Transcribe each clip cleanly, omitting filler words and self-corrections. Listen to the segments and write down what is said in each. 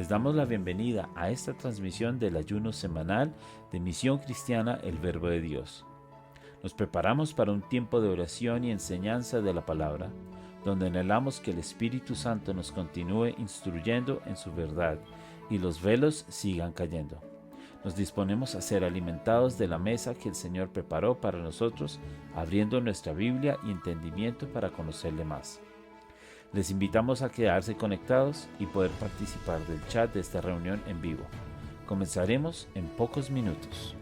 Les damos la bienvenida a esta transmisión del ayuno semanal de Misión Cristiana El Verbo de Dios. Nos preparamos para un tiempo de oración y enseñanza de la palabra, donde anhelamos que el Espíritu Santo nos continúe instruyendo en su verdad y los velos sigan cayendo. Nos disponemos a ser alimentados de la mesa que el Señor preparó para nosotros, abriendo nuestra Biblia y entendimiento para conocerle más. Les invitamos a quedarse conectados y poder participar del chat de esta reunión en vivo. Comenzaremos en pocos minutos.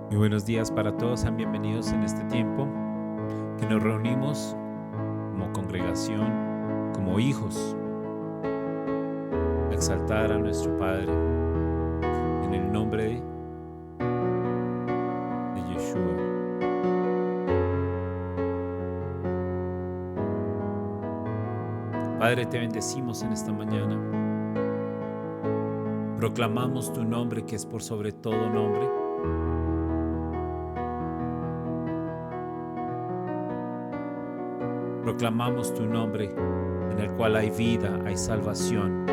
Muy buenos días para todos, sean bienvenidos en este tiempo que nos reunimos como congregación, como hijos, a exaltar a nuestro Padre en el nombre de Yeshua. Padre, te bendecimos en esta mañana. Proclamamos tu nombre que es por sobre todo nombre. Proclamamos tu nombre en el cual hay vida, hay salvación.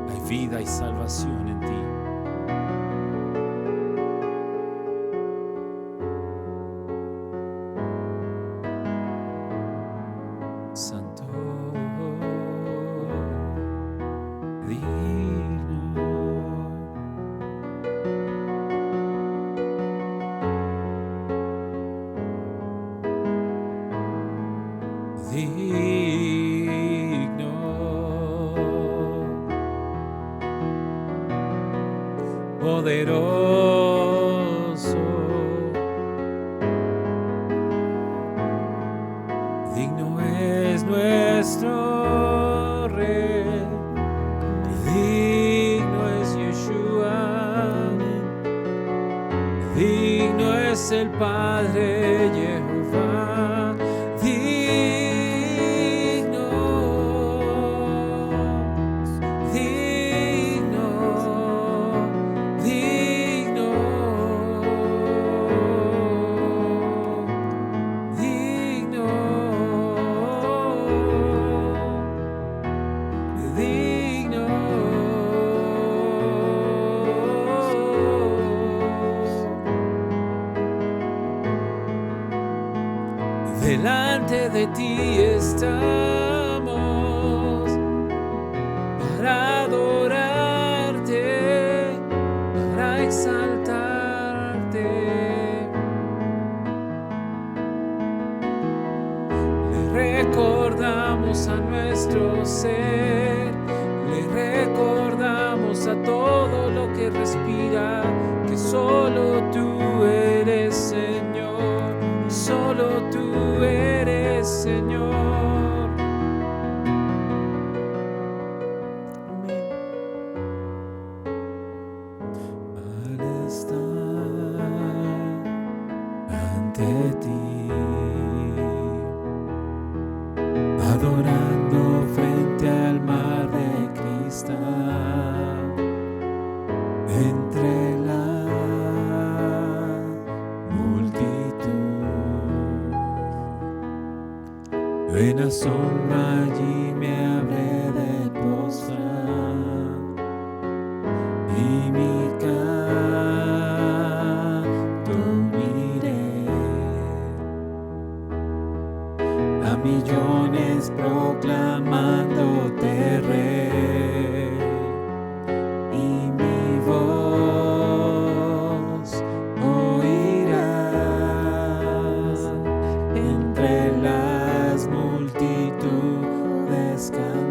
Hay vida y salvación en ti. Santo, digno, digno, poderoso, digno es nuestro Rey, digno es Yeshua, digno es el Padre Jehová, digno, digno, digno, digno, digno. Delante de ti estamos para adorarte, para exaltarte. Le recordamos a nuestro ser, le recordamos a todo lo que respira, que solo tú eres Señor, solo tú eres Señor. Amén. Al estar ante ti, adorando frente al mar de cristal, entre la multitud, en asombro allí me habré de postrar y mi canto uniré a millones proclamándote Rey, y mi voz oirás entre las multitudes cantar.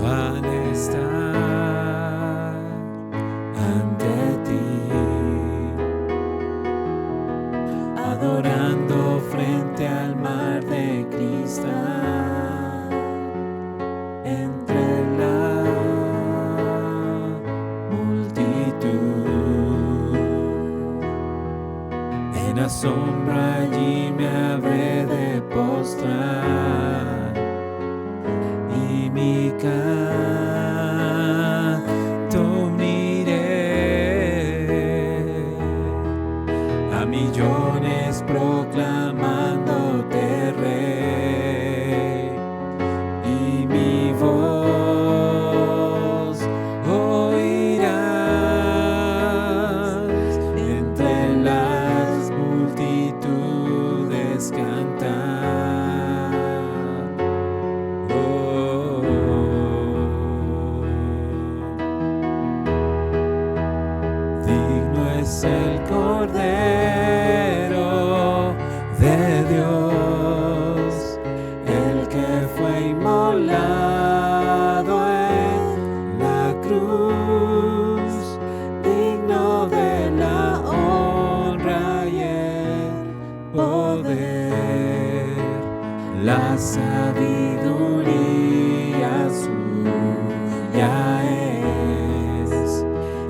Al estar ante ti, adorando frente al mar de cristal, entre la multitud, en asombro allí me habré de postrar y mi canto uniré a millones proclamándote Rey, y mi voz oirás entre las multitudes cantar. la sabiduría suya es,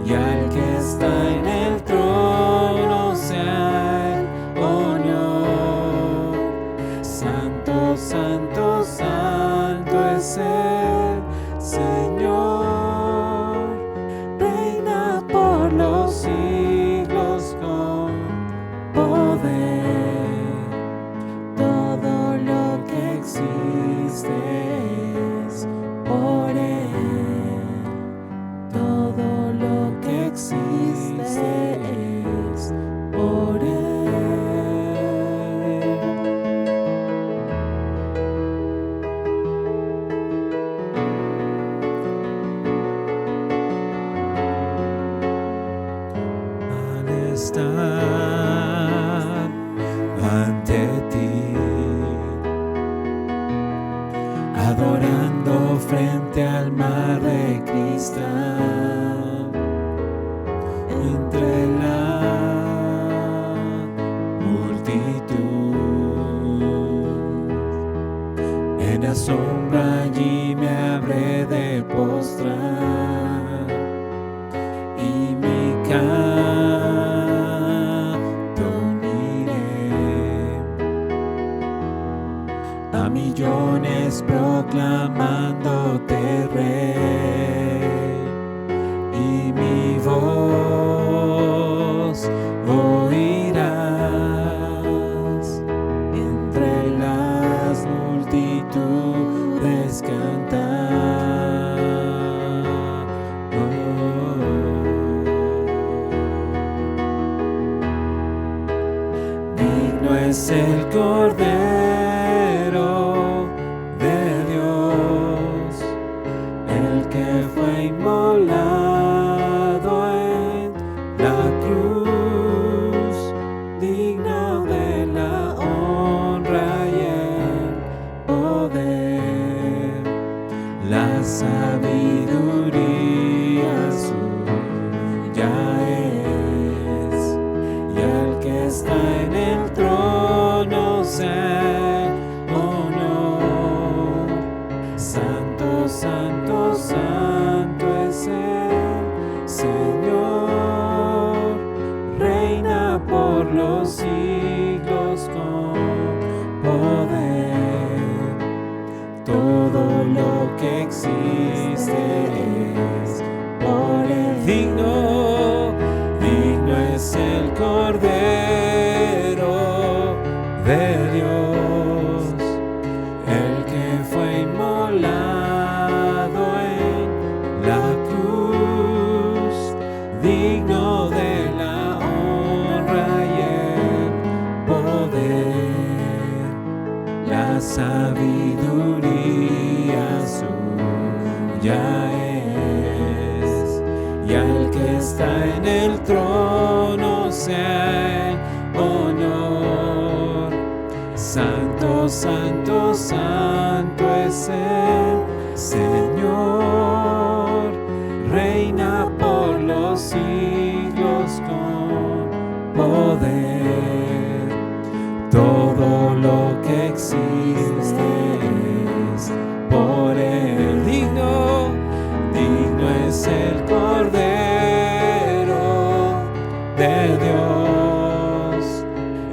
y al que está en el trono sea el honor. Santo, santo, santo es el Señor, reina por los siglos con poder. Todo lo que existe es por Él. Todo lo que existe es por Él. Al estar ante ti, adorando frente al mar de cristal, entre la multitud, en la sombra allí me habré de postrar, y mi canto uniré a millones proclamándote Rey, y mi voz oirás entre las multitudes cantar. Digno es el Cordero de Dios, el que fue inmolado en la cruz, digno de la honra y el poder, la sabiduría suya es, y al que está en el trono sea el honor. Santo, santo, santo es el Señor, reina por los siglos con poder. Todo lo que existe es por Él. Digno, digno es el Cordero de Dios, el que fue inmolado en la cruz, digno de la honra y el poder, la sabiduría suya es, y al que está en el trono sea el honor. Santo, santo, santo es el Señor, reina por los siglos con poder. Todo lo que existe es por Él. Digno, digno es el Cordero de Dios,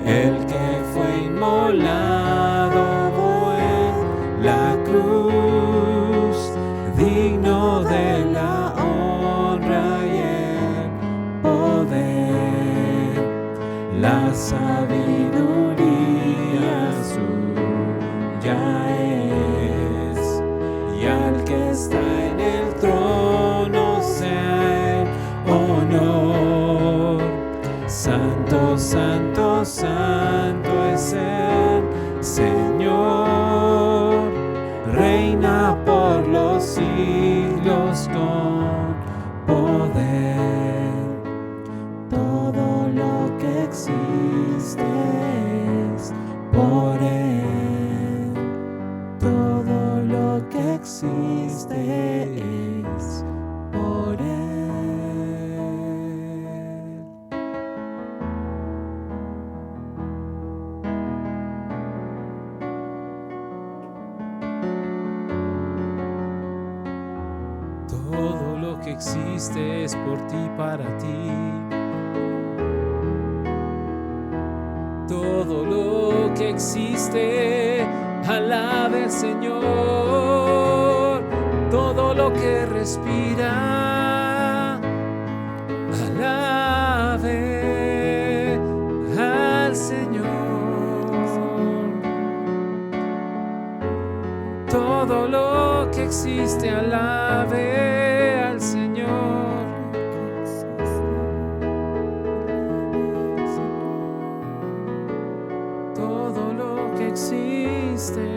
el que fue inmolado en la cruz, digno de la honra y el poder, la sabiduría suya es, y al que está en el trono sea el honor. Santo, santo, santo es el Señor, reina por los siglos con poder. Todo lo que existe es por Él. Todo lo que existe es por Él. existe es por ti, para ti. Todo lo que existe, alabe al Señor. Todo lo que respira, alabe al Señor. Todo lo que existe, alabe al Señor. Todo lo que existe.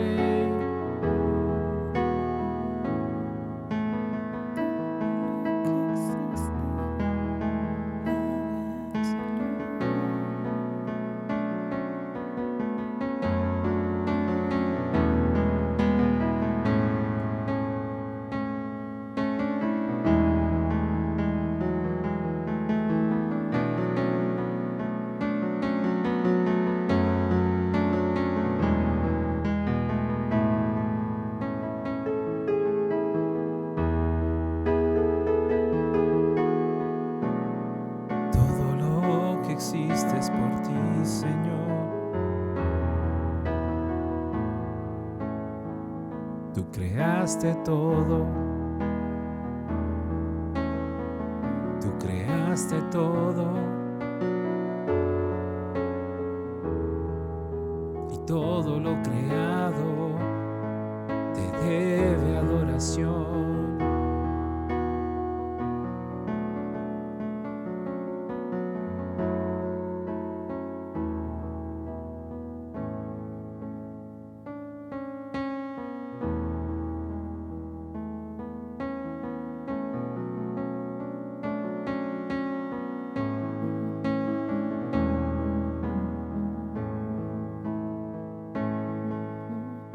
Todo lo que existe es por ti, Señor. Tú creaste todo. Tú creaste todo. Y todo lo creado te debe adoración.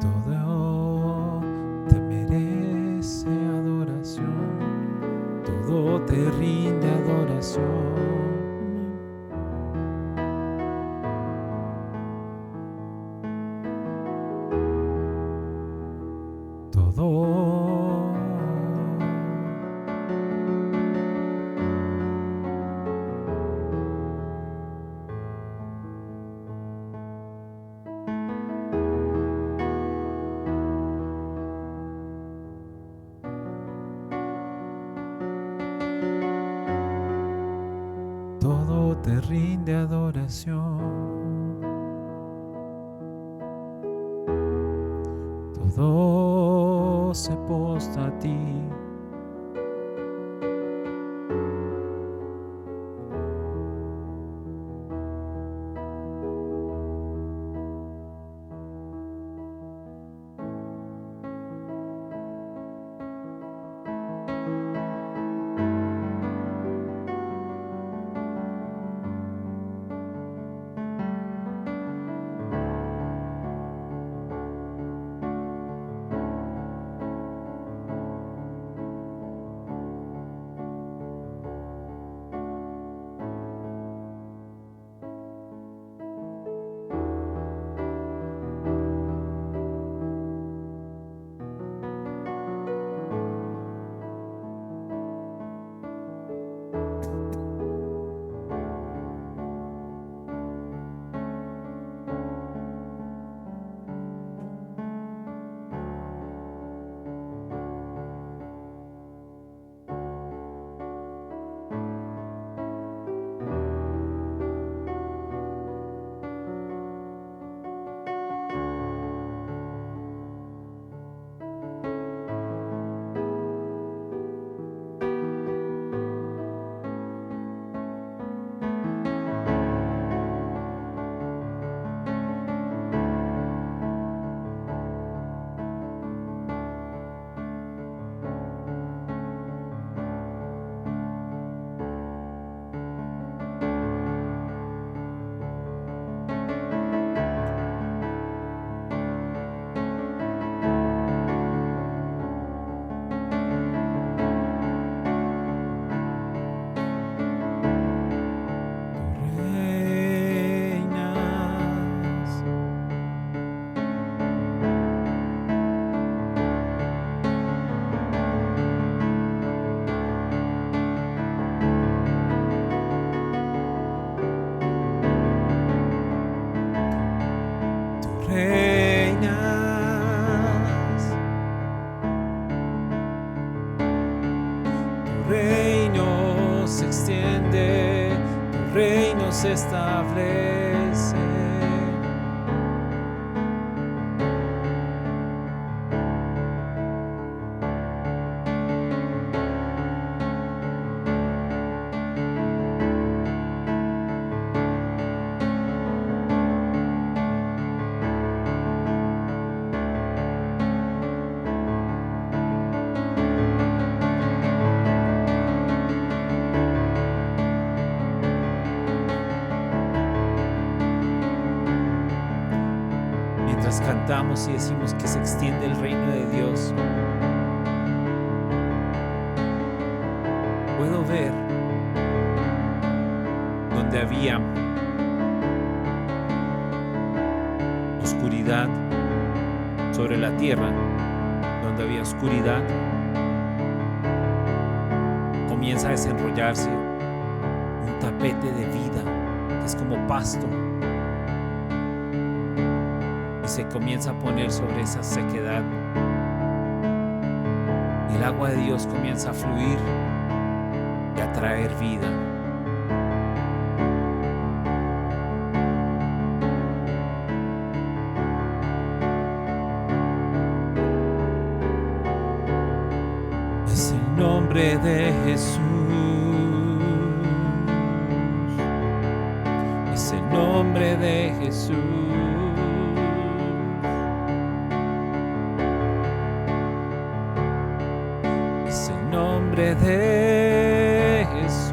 Todo te merece adoración, todo te rinde adoración. Todo todo te rinde adoración. Todo se postra a ti. se establece. Cantamos y decimos que se extiende el reino de Dios, puedo ver donde había oscuridad sobre la tierra, donde había oscuridad, comienza a desenrollarse un tapete de vida que es como pasto. Se comienza a poner sobre esa sequedad. El agua de Dios comienza a fluir y a traer vida. Es el nombre de Jesús. Es el nombre de Jesús. De Jesús,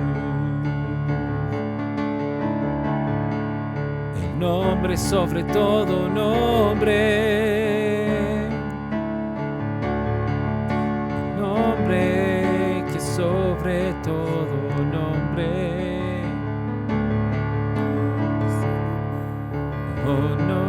el nombre sobre todo nombre, el nombre que sobre todo nombre, oh nombre.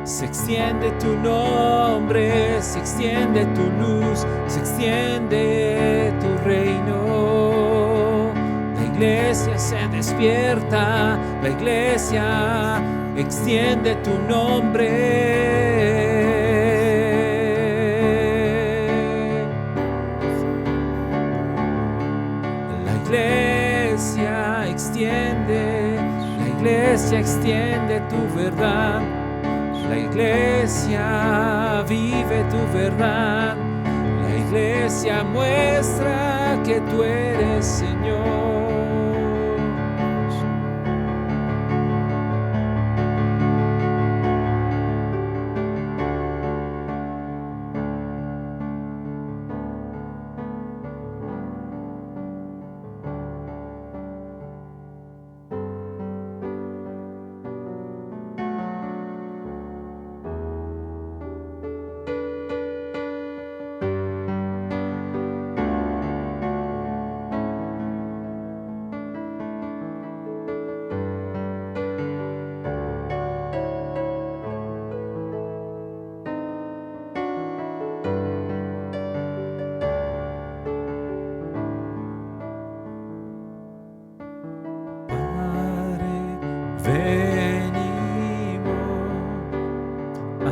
Se extiende tu nombre, se extiende tu luz, se extiende tu reino. La iglesia se despierta, la iglesia extiende tu nombre. La iglesia extiende tu verdad. La iglesia vive tu verdad. La iglesia muestra que tú eres Señor. Venimos a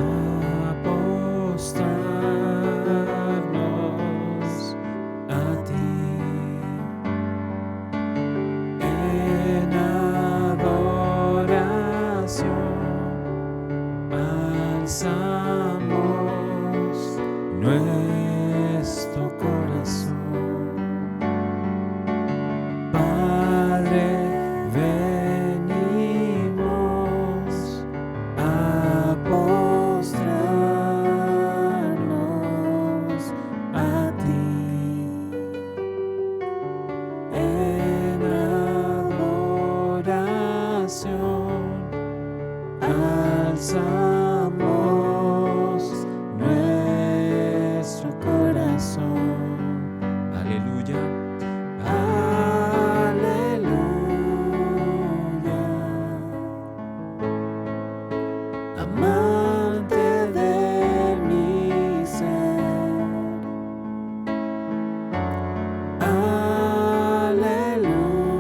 postrarnos a ti en adoración. Alzamos nuestro corazón. Padre, alzamos nuestro corazón. Aleluya, aleluya. amante de mi ser.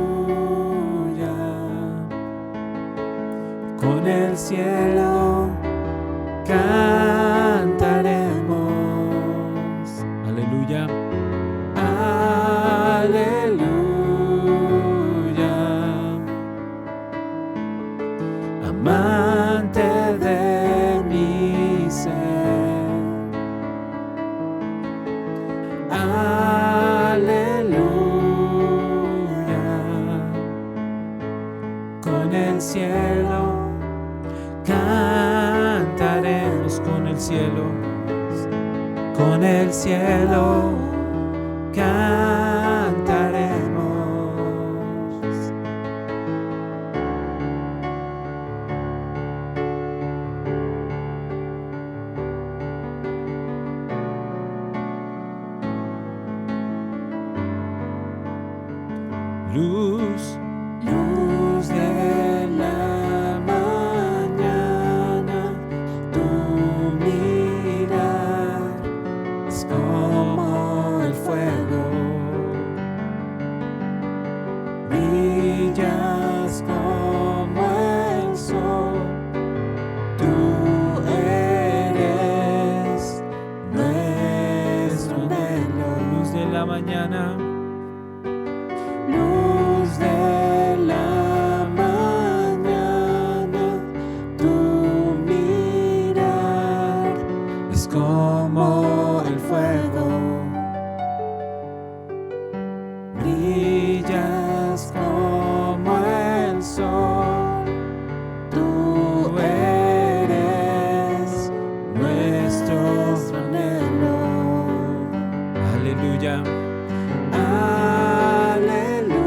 Aleluya, con el cielo cantaremos. Aleluya. Aleluya, amante de mi ser. Aleluya, con el cielo cantaremos, Con el cielo. con el cielo cantaremos. Luz, Luz de la mañana, tu mirar es como el fuego, brillas como el sol, tú eres nuestro anhelo. luz de la mañana. Luz de la mañana, tu mirar es como el fuego, brillas como el sol, tú eres nuestro anhelo. Aleluya. Aleluya,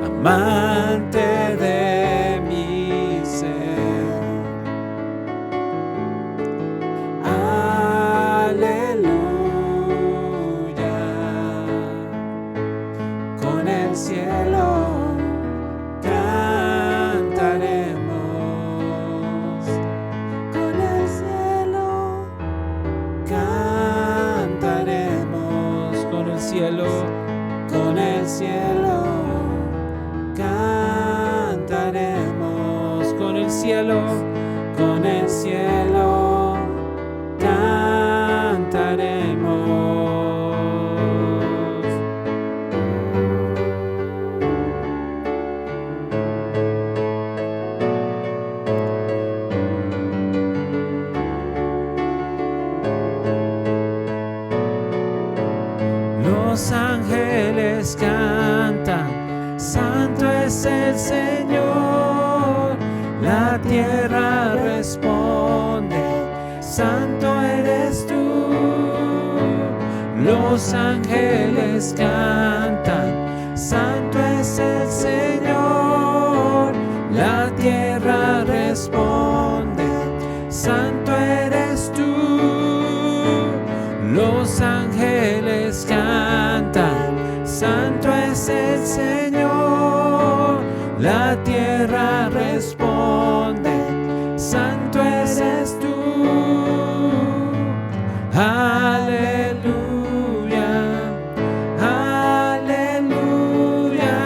amante de mi ser. Aleluya, con el cielo cantaremos, con el cielo cantaremos, Con el cielo. con el cielo cantaremos, Con el cielo. con el cielo cantaremos. Los ángeles cantan, santo es el Señor. La tierra responde, santo eres tú. Los ángeles cantan, santo es el Señor. La tierra responde, santo eres tú. Los ángeles cantan, santo es el Señor. La tierra responde, santo eres tú. Aleluya, aleluya,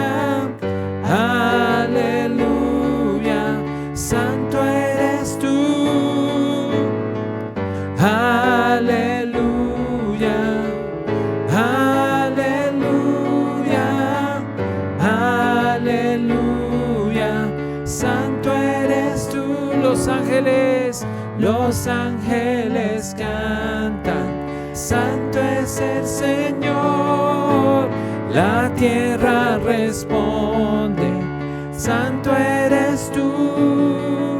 aleluya, santo eres tú. Aleluya, aleluya, aleluya, santo eres tú. Los ángeles cantan, santo es el Señor. La tierra responde, santo eres tú.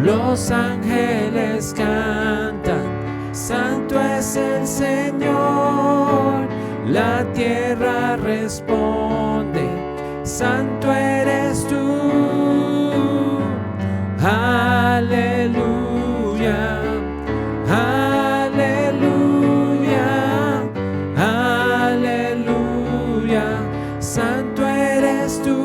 Los ángeles cantan, santo es el Señor. La tierra responde, santo eres tú. Aleluya, aleluya, aleluya, santo eres tú.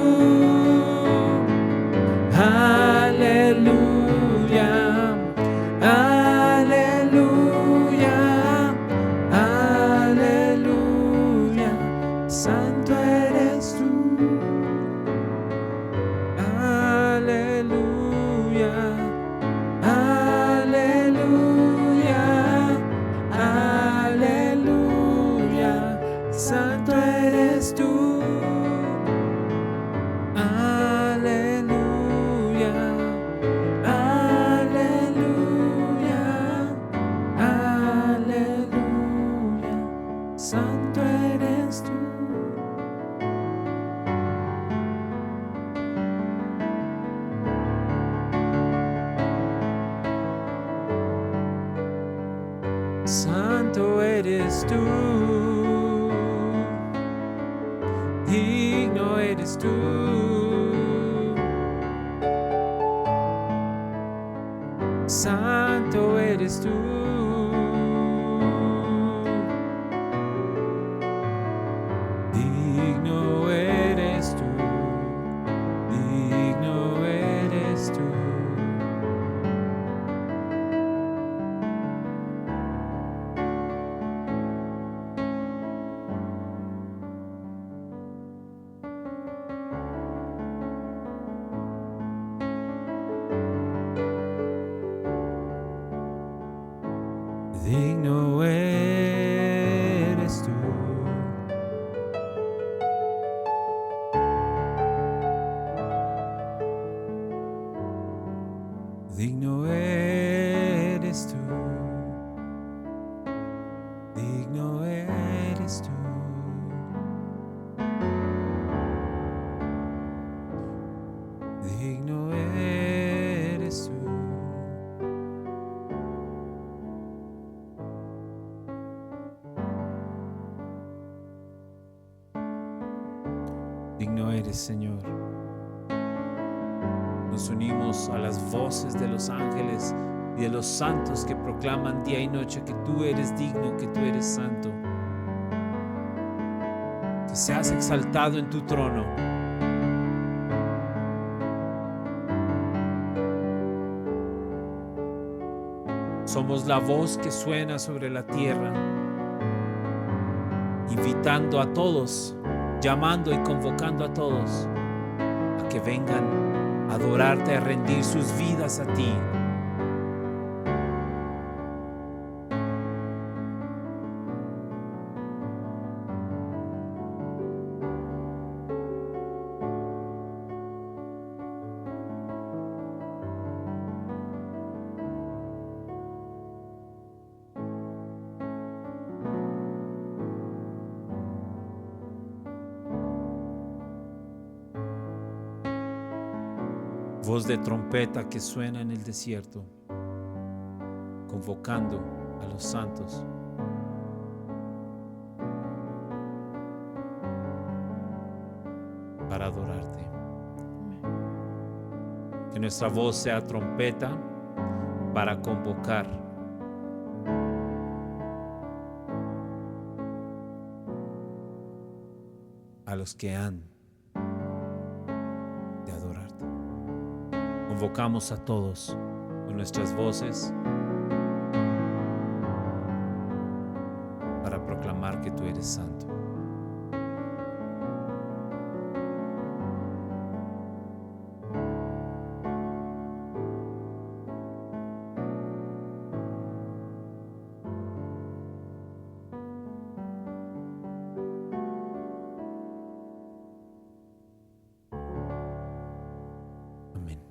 Santo eres tú, digno eres tú. Santo eres tú. Digno eres tú. Digno eres tú. Digno eres tú. Digno eres tú. Digno eres tú. Digno eres tú. Digno eres, Señor. Nos unimos a las voces de los ángeles y de los santos que proclaman día y noche que tú eres digno, que tú eres santo. Que seas exaltado en tu trono. Somos la voz que suena sobre la tierra, invitando a todos, llamando y convocando a todos a que vengan a adorarte, a rendir sus vidas a ti. Voz de trompeta que suena en el desierto, convocando a los santos. Para adorarte. Que nuestra voz sea trompeta para convocar a los que han de adorarte. Convocamos a todos con nuestras voces para proclamar que tú eres santo. Amén.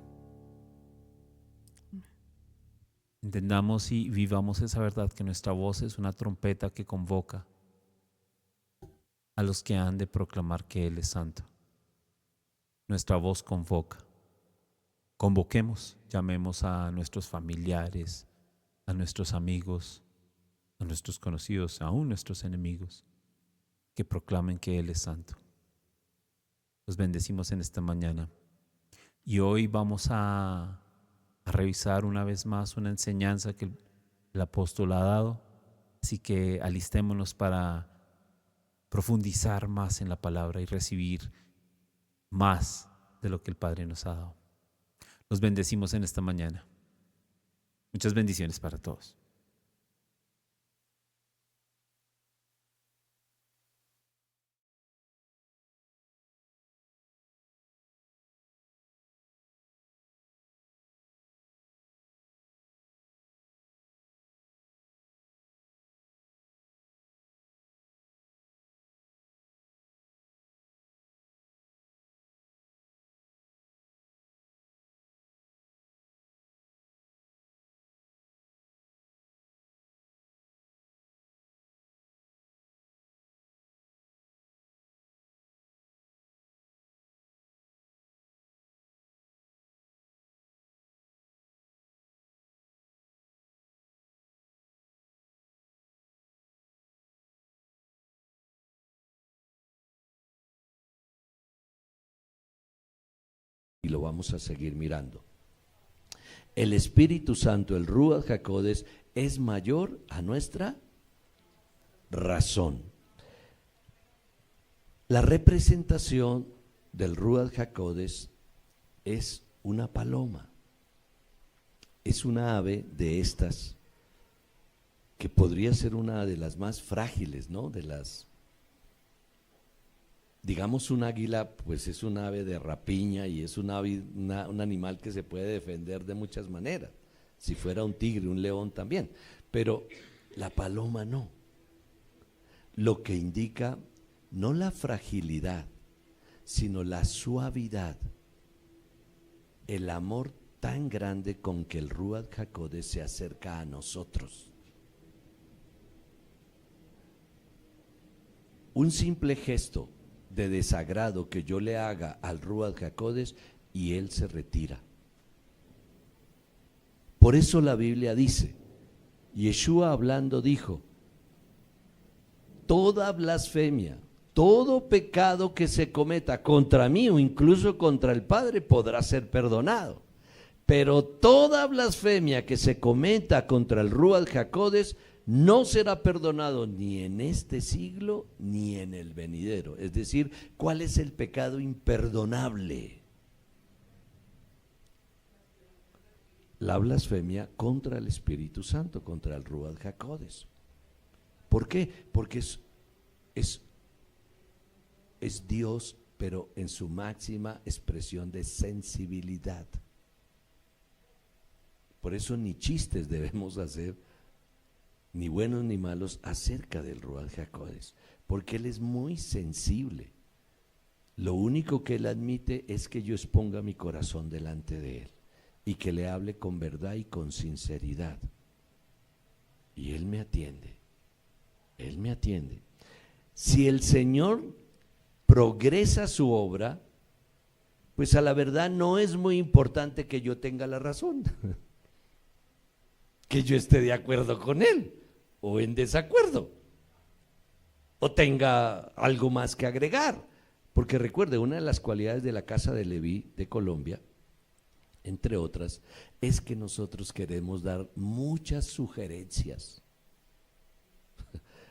Entendamos y vivamos esa verdad, que nuestra voz es una trompeta que convoca a los que han de proclamar que Él es santo. Nuestra voz convoca. Convoquemos, llamemos a nuestros familiares, a nuestros amigos, a nuestros conocidos, aún nuestros enemigos, que proclamen que Él es santo. Los bendecimos en esta mañana. Y hoy vamos a revisar una vez más una enseñanza que el apóstol ha dado. Así que alistémonos para profundizar más en la palabra y recibir más de lo que el Padre nos ha dado. Los bendecimos en esta mañana. Muchas bendiciones para todos. y lo vamos a seguir mirando. El Espíritu Santo, el Ruach HaKodesh, es mayor a nuestra razón. La representación del Ruach HaKodesh es una paloma. Es una ave de estas que podría ser una de las más frágiles, ¿no? De las, digamos, un águila, pues es un ave de rapiña y es un animal que se puede defender de muchas maneras. Si fuera un tigre, un león también, pero la paloma no. Lo que indica no la fragilidad, sino la suavidad, el amor tan grande con que el Ruach HaKodesh se acerca a nosotros. Un simple gesto de desagrado que yo le haga al Ruach HaKodesh y él se retira. Por eso la Biblia dice, Yeshua hablando dijo, toda blasfemia, todo pecado que se cometa contra mí o incluso contra el Padre podrá ser perdonado. Pero toda blasfemia que se cometa contra el Ruach HaKodesh no será perdonado ni en este siglo ni en el venidero. Es decir, ¿cuál es el pecado imperdonable? La blasfemia contra el Espíritu Santo, contra el Ruach HaKodesh. ¿Por qué? Porque es Dios, pero en su máxima expresión de sensibilidad. Por eso ni chistes debemos hacer, ni buenos ni malos, acerca del Ruach HaKodesh, porque Él es muy sensible. Lo único que Él admite es que yo exponga mi corazón delante de Él y que le hable con verdad y con sinceridad. Y Él me atiende, Él me atiende. Si el Señor progresa su obra, pues a la verdad no es muy importante que yo tenga la razón, que yo esté de acuerdo con Él o en desacuerdo, o tenga algo más que agregar. Porque recuerde, una de las cualidades de la Casa de Leví de Colombia, entre otras, es que nosotros queremos dar muchas sugerencias.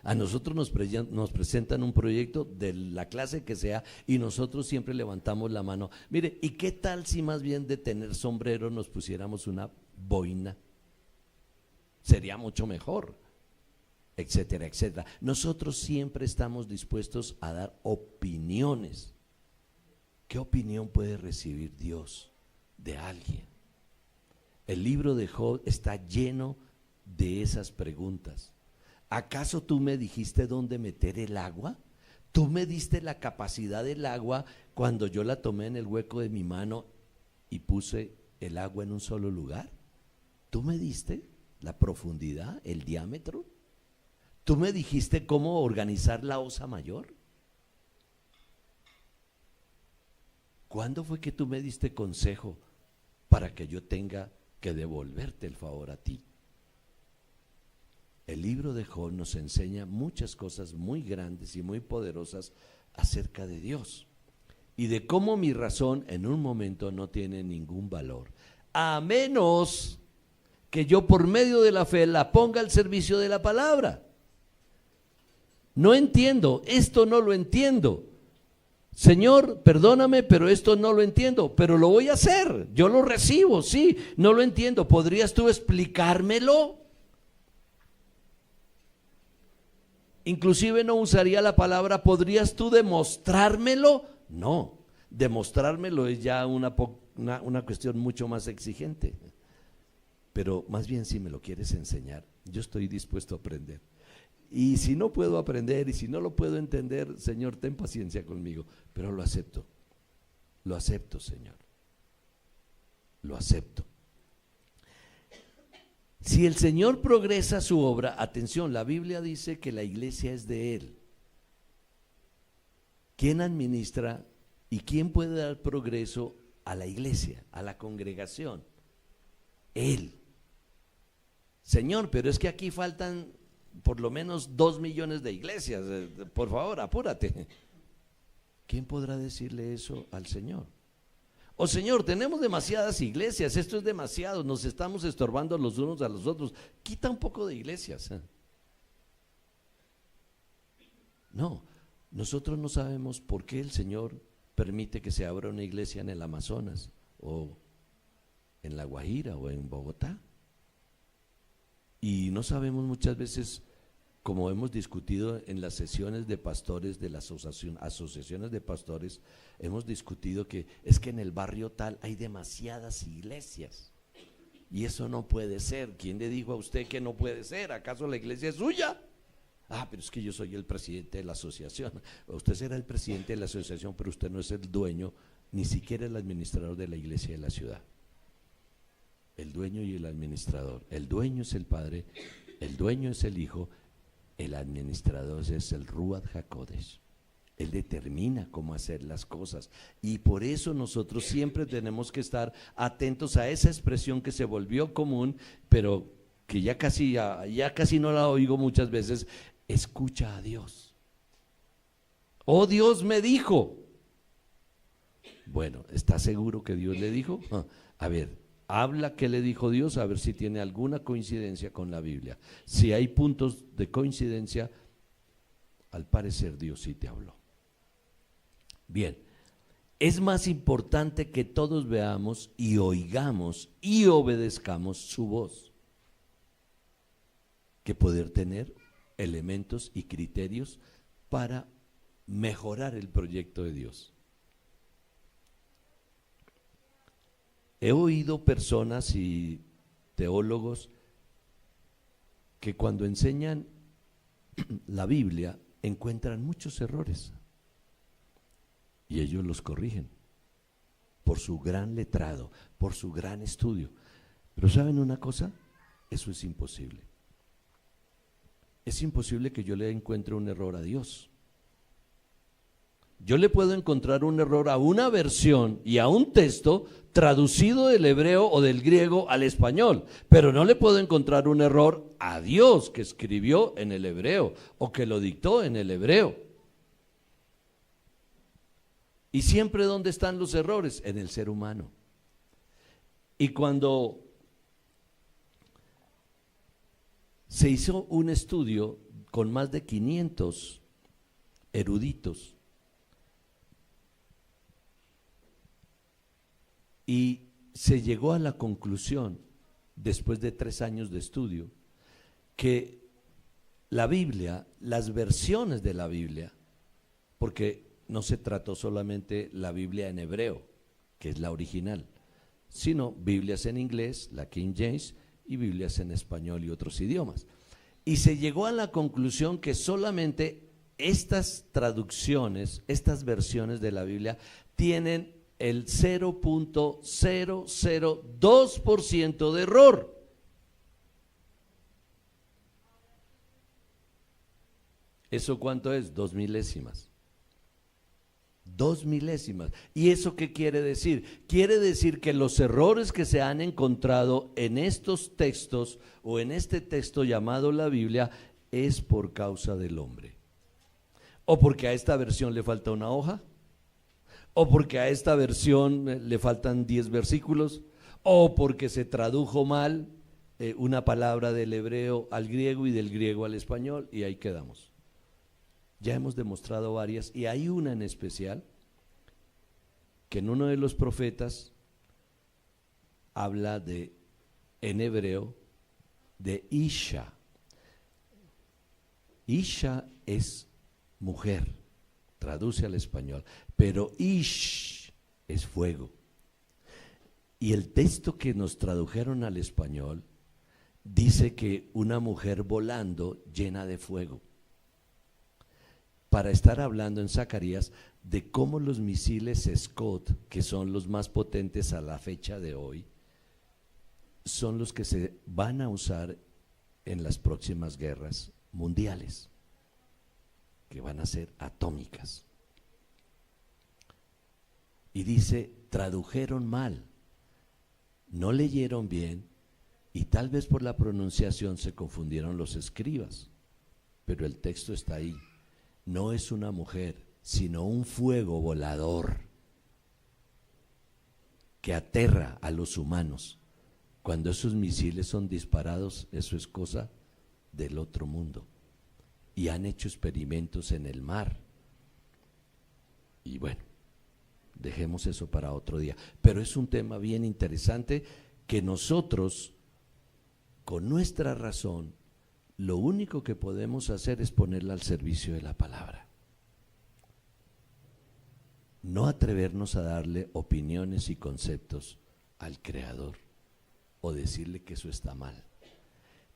A nosotros nos presentan un proyecto de la clase que sea y nosotros siempre levantamos la mano. Mire, ¿y qué tal si más bien de tener sombrero nos pusiéramos una boina? Sería mucho mejor, etcétera, etcétera. Nosotros siempre estamos dispuestos a dar opiniones. ¿Qué opinión puede recibir Dios de alguien? El libro de Job está lleno de esas preguntas. ¿Acaso tú me dijiste dónde meter el agua? ¿Tú me diste la capacidad del agua cuando yo la tomé en el hueco de mi mano y puse el agua en un solo lugar? ¿Tú me diste la profundidad, el diámetro? ¿Tú me dijiste cómo organizar la osa mayor? ¿Cuándo fue que tú me diste consejo para que yo tenga que devolverte el favor a ti? El libro de Job nos enseña muchas cosas muy grandes y muy poderosas acerca de Dios y de cómo mi razón en un momento no tiene ningún valor, a menos que yo por medio de la fe la ponga al servicio de la palabra. No entiendo, esto no lo entiendo. Señor, perdóname, pero esto no lo entiendo, pero lo voy a hacer, yo lo recibo, sí, no lo entiendo. ¿Podrías tú explicármelo? Inclusive no usaría la palabra, ¿podrías tú demostrármelo? No, demostrármelo es ya una cuestión mucho más exigente. Pero más bien si me lo quieres enseñar, yo estoy dispuesto a aprender. Y si no puedo aprender y si no lo puedo entender, Señor, ten paciencia conmigo, pero lo acepto, Señor, lo acepto. Si el Señor progresa su obra, atención, la Biblia dice que la iglesia es de Él. ¿Quién administra y quién puede dar progreso a la iglesia, a la congregación? Él. Señor, pero es que aquí faltan por lo menos 2 millones de iglesias, por favor, apúrate. ¿Quién podrá decirle eso al Señor? O Señor, tenemos demasiadas iglesias, esto es demasiado, nos estamos estorbando los unos a los otros. Quita un poco de iglesias. No, nosotros no sabemos por qué el Señor permite que se abra una iglesia en el Amazonas, o en La Guajira, o en Bogotá. Y no sabemos muchas veces, como hemos discutido en las sesiones de pastores de las asociaciones de pastores, hemos discutido que es que en el barrio tal hay demasiadas iglesias y eso no puede ser. ¿Quién le dijo a usted que no puede ser? ¿Acaso la iglesia es suya? Ah, pero es que yo soy el presidente de la asociación. Usted será el presidente de la asociación, pero usted no es el dueño, ni siquiera el administrador de la iglesia de la ciudad. El dueño y el administrador. El dueño es el Padre, el dueño es el Hijo, el administrador es el Ruach HaKodesh. Él determina cómo hacer las cosas. Y por eso nosotros siempre tenemos que estar atentos a esa expresión que se volvió común, pero que ya casi no la oigo muchas veces. Escucha a Dios. Oh, Dios me dijo. Bueno, ¿está seguro que Dios le dijo? A ver, habla qué le dijo Dios, a ver si tiene alguna coincidencia con la Biblia. Si hay puntos de coincidencia, al parecer Dios sí te habló. Bien, es más importante que todos veamos y oigamos y obedezcamos su voz, que poder tener elementos y criterios para mejorar el proyecto de Dios. He oído personas y teólogos que cuando enseñan la Biblia encuentran muchos errores y ellos los corrigen por su gran letrado, por su gran estudio. Pero ¿saben una cosa? Eso es imposible. Es imposible que yo le encuentre un error a Dios. Yo le puedo encontrar un error a una versión y a un texto traducido del hebreo o del griego al español, pero no le puedo encontrar un error a Dios que escribió en el hebreo o que lo dictó en el hebreo. Y siempre, ¿dónde están los errores? En el ser humano. Y cuando se hizo un estudio con más de 500 eruditos y se llegó a la conclusión, después de 3 años de estudio, que la Biblia, las versiones de la Biblia, porque no se trató solamente la Biblia en hebreo, que es la original, sino Biblias en inglés, la King James, y Biblias en español y otros idiomas. Y se llegó a la conclusión que solamente estas traducciones, estas versiones de la Biblia, tienen el 0.002% de error. ¿Eso cuánto es? 2 milésimas. 2 milésimas. ¿Y eso qué quiere decir? Quiere decir que los errores que se han encontrado en estos textos o en este texto llamado la Biblia es por causa del hombre. O porque a esta versión le falta una hoja, o porque a esta versión le faltan 10 versículos, o porque se tradujo mal una palabra del hebreo al griego y del griego al español, y ahí quedamos. Ya hemos demostrado varias, y hay una en especial que en uno de los profetas habla de, en hebreo, de Isha. Isha es mujer, traduce al español, pero Ish es fuego. Y el texto que nos tradujeron al español dice que una mujer volando llena de fuego, para estar hablando en Zacarías de cómo los misiles Scott, que son los más potentes a la fecha de hoy, son los que se van a usar en las próximas guerras mundiales, que van a ser atómicas. Y dice, tradujeron mal, no leyeron bien, y tal vez por la pronunciación se confundieron los escribas, pero el texto está ahí. No es una mujer, sino un fuego volador. que aterra a los humanos. Cuando esos misiles son disparados, eso es cosa del otro mundo. Y han hecho experimentos en el mar. Y bueno, dejemos eso para otro día. Pero es un tema bien interesante que nosotros, con nuestra razón, lo único que podemos hacer es ponerla al servicio de la palabra. No atrevernos a darle opiniones y conceptos al Creador o decirle que eso está mal.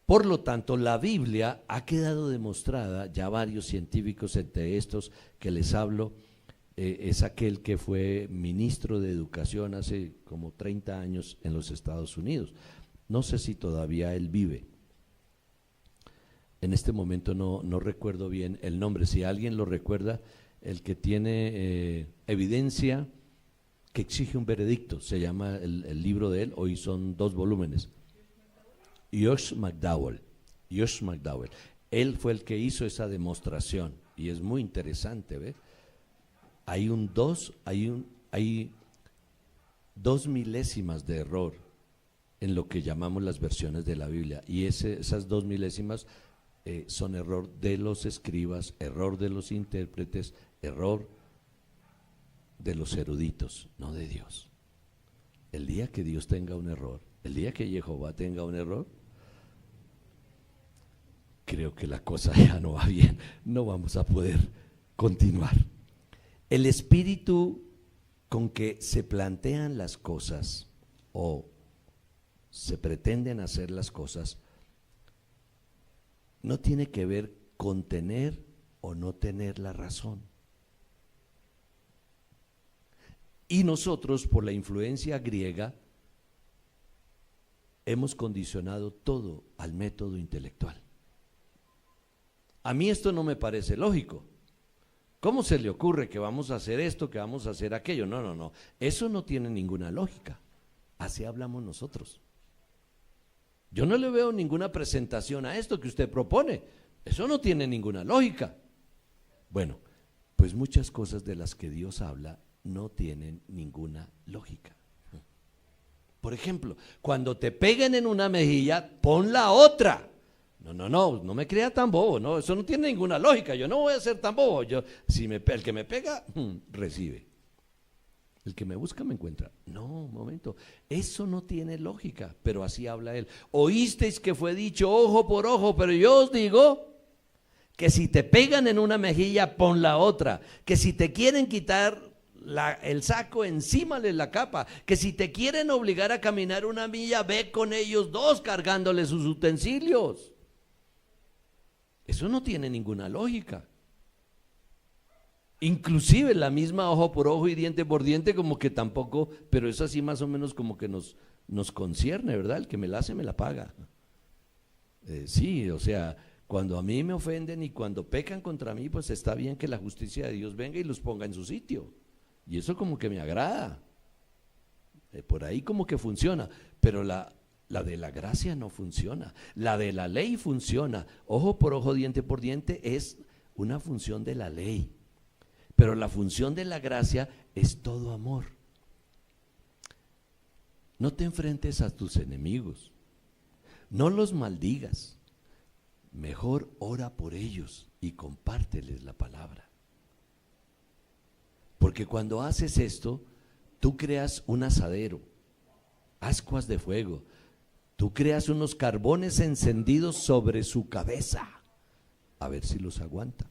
Por lo tanto, la Biblia ha quedado demostrada, ya varios científicos, entre estos que les hablo, es aquel que fue ministro de Educación hace como 30 años en los Estados Unidos. No sé si todavía él vive. En este momento no recuerdo bien el nombre. Si alguien lo recuerda, el que tiene evidencia que exige un veredicto, se llama el libro de él, hoy son 2 volúmenes. Josh McDowell. Él fue el que hizo esa demostración y es muy interesante, ¿ve? Hay 2 milésimas de error en lo que llamamos las versiones de la Biblia, y esas 2 milésimas son error de los escribas, error de los intérpretes, error de los eruditos, no de Dios. El día que Dios tenga un error, el día que Jehová tenga un error, creo que la cosa ya no va bien, no vamos a poder continuar. El espíritu con que se plantean las cosas o se pretenden hacer las cosas no tiene que ver con tener o no tener la razón. Y nosotros, por la influencia griega, hemos condicionado todo al método intelectual. A mí esto no me parece lógico. ¿Cómo se le ocurre que vamos a hacer esto, que vamos a hacer aquello? No. Eso no tiene ninguna lógica. Así hablamos nosotros. Yo no le veo ninguna presentación a esto que usted propone. Eso no tiene ninguna lógica. Bueno, pues muchas cosas de las que Dios habla no tienen ninguna lógica. Por ejemplo, cuando te peguen en una mejilla, pon la otra. No me crea tan bobo, no, eso no tiene ninguna lógica, yo no voy a ser tan bobo, el que me pega, recibe, el que me busca me encuentra. No, un momento, eso no tiene lógica, pero así habla él. Oísteis que fue dicho ojo por ojo, pero yo os digo que si te pegan en una mejilla, pon la otra, que si te quieren quitar el saco, encímale la capa, que si te quieren obligar a caminar una milla, ve con ellos 2 cargándoles sus utensilios. Eso no tiene ninguna lógica. Inclusive la misma ojo por ojo y diente por diente como que tampoco, pero es así más o menos como que nos concierne, ¿verdad? El que me la hace me la paga. Sí, o sea, cuando a mí me ofenden y cuando pecan contra mí, pues está bien que la justicia de Dios venga y los ponga en su sitio. Y eso como que me agrada. Por ahí como que funciona, pero la de la gracia no funciona, la de la ley funciona. Ojo por ojo, diente por diente es una función de la ley, pero la función de la gracia es todo amor. No te enfrentes a tus enemigos, no los maldigas, mejor ora por ellos y compárteles la palabra. Porque cuando haces esto, tú creas un asadero, ascuas de fuego, tú creas unos carbones encendidos sobre su cabeza, a ver si los aguanta.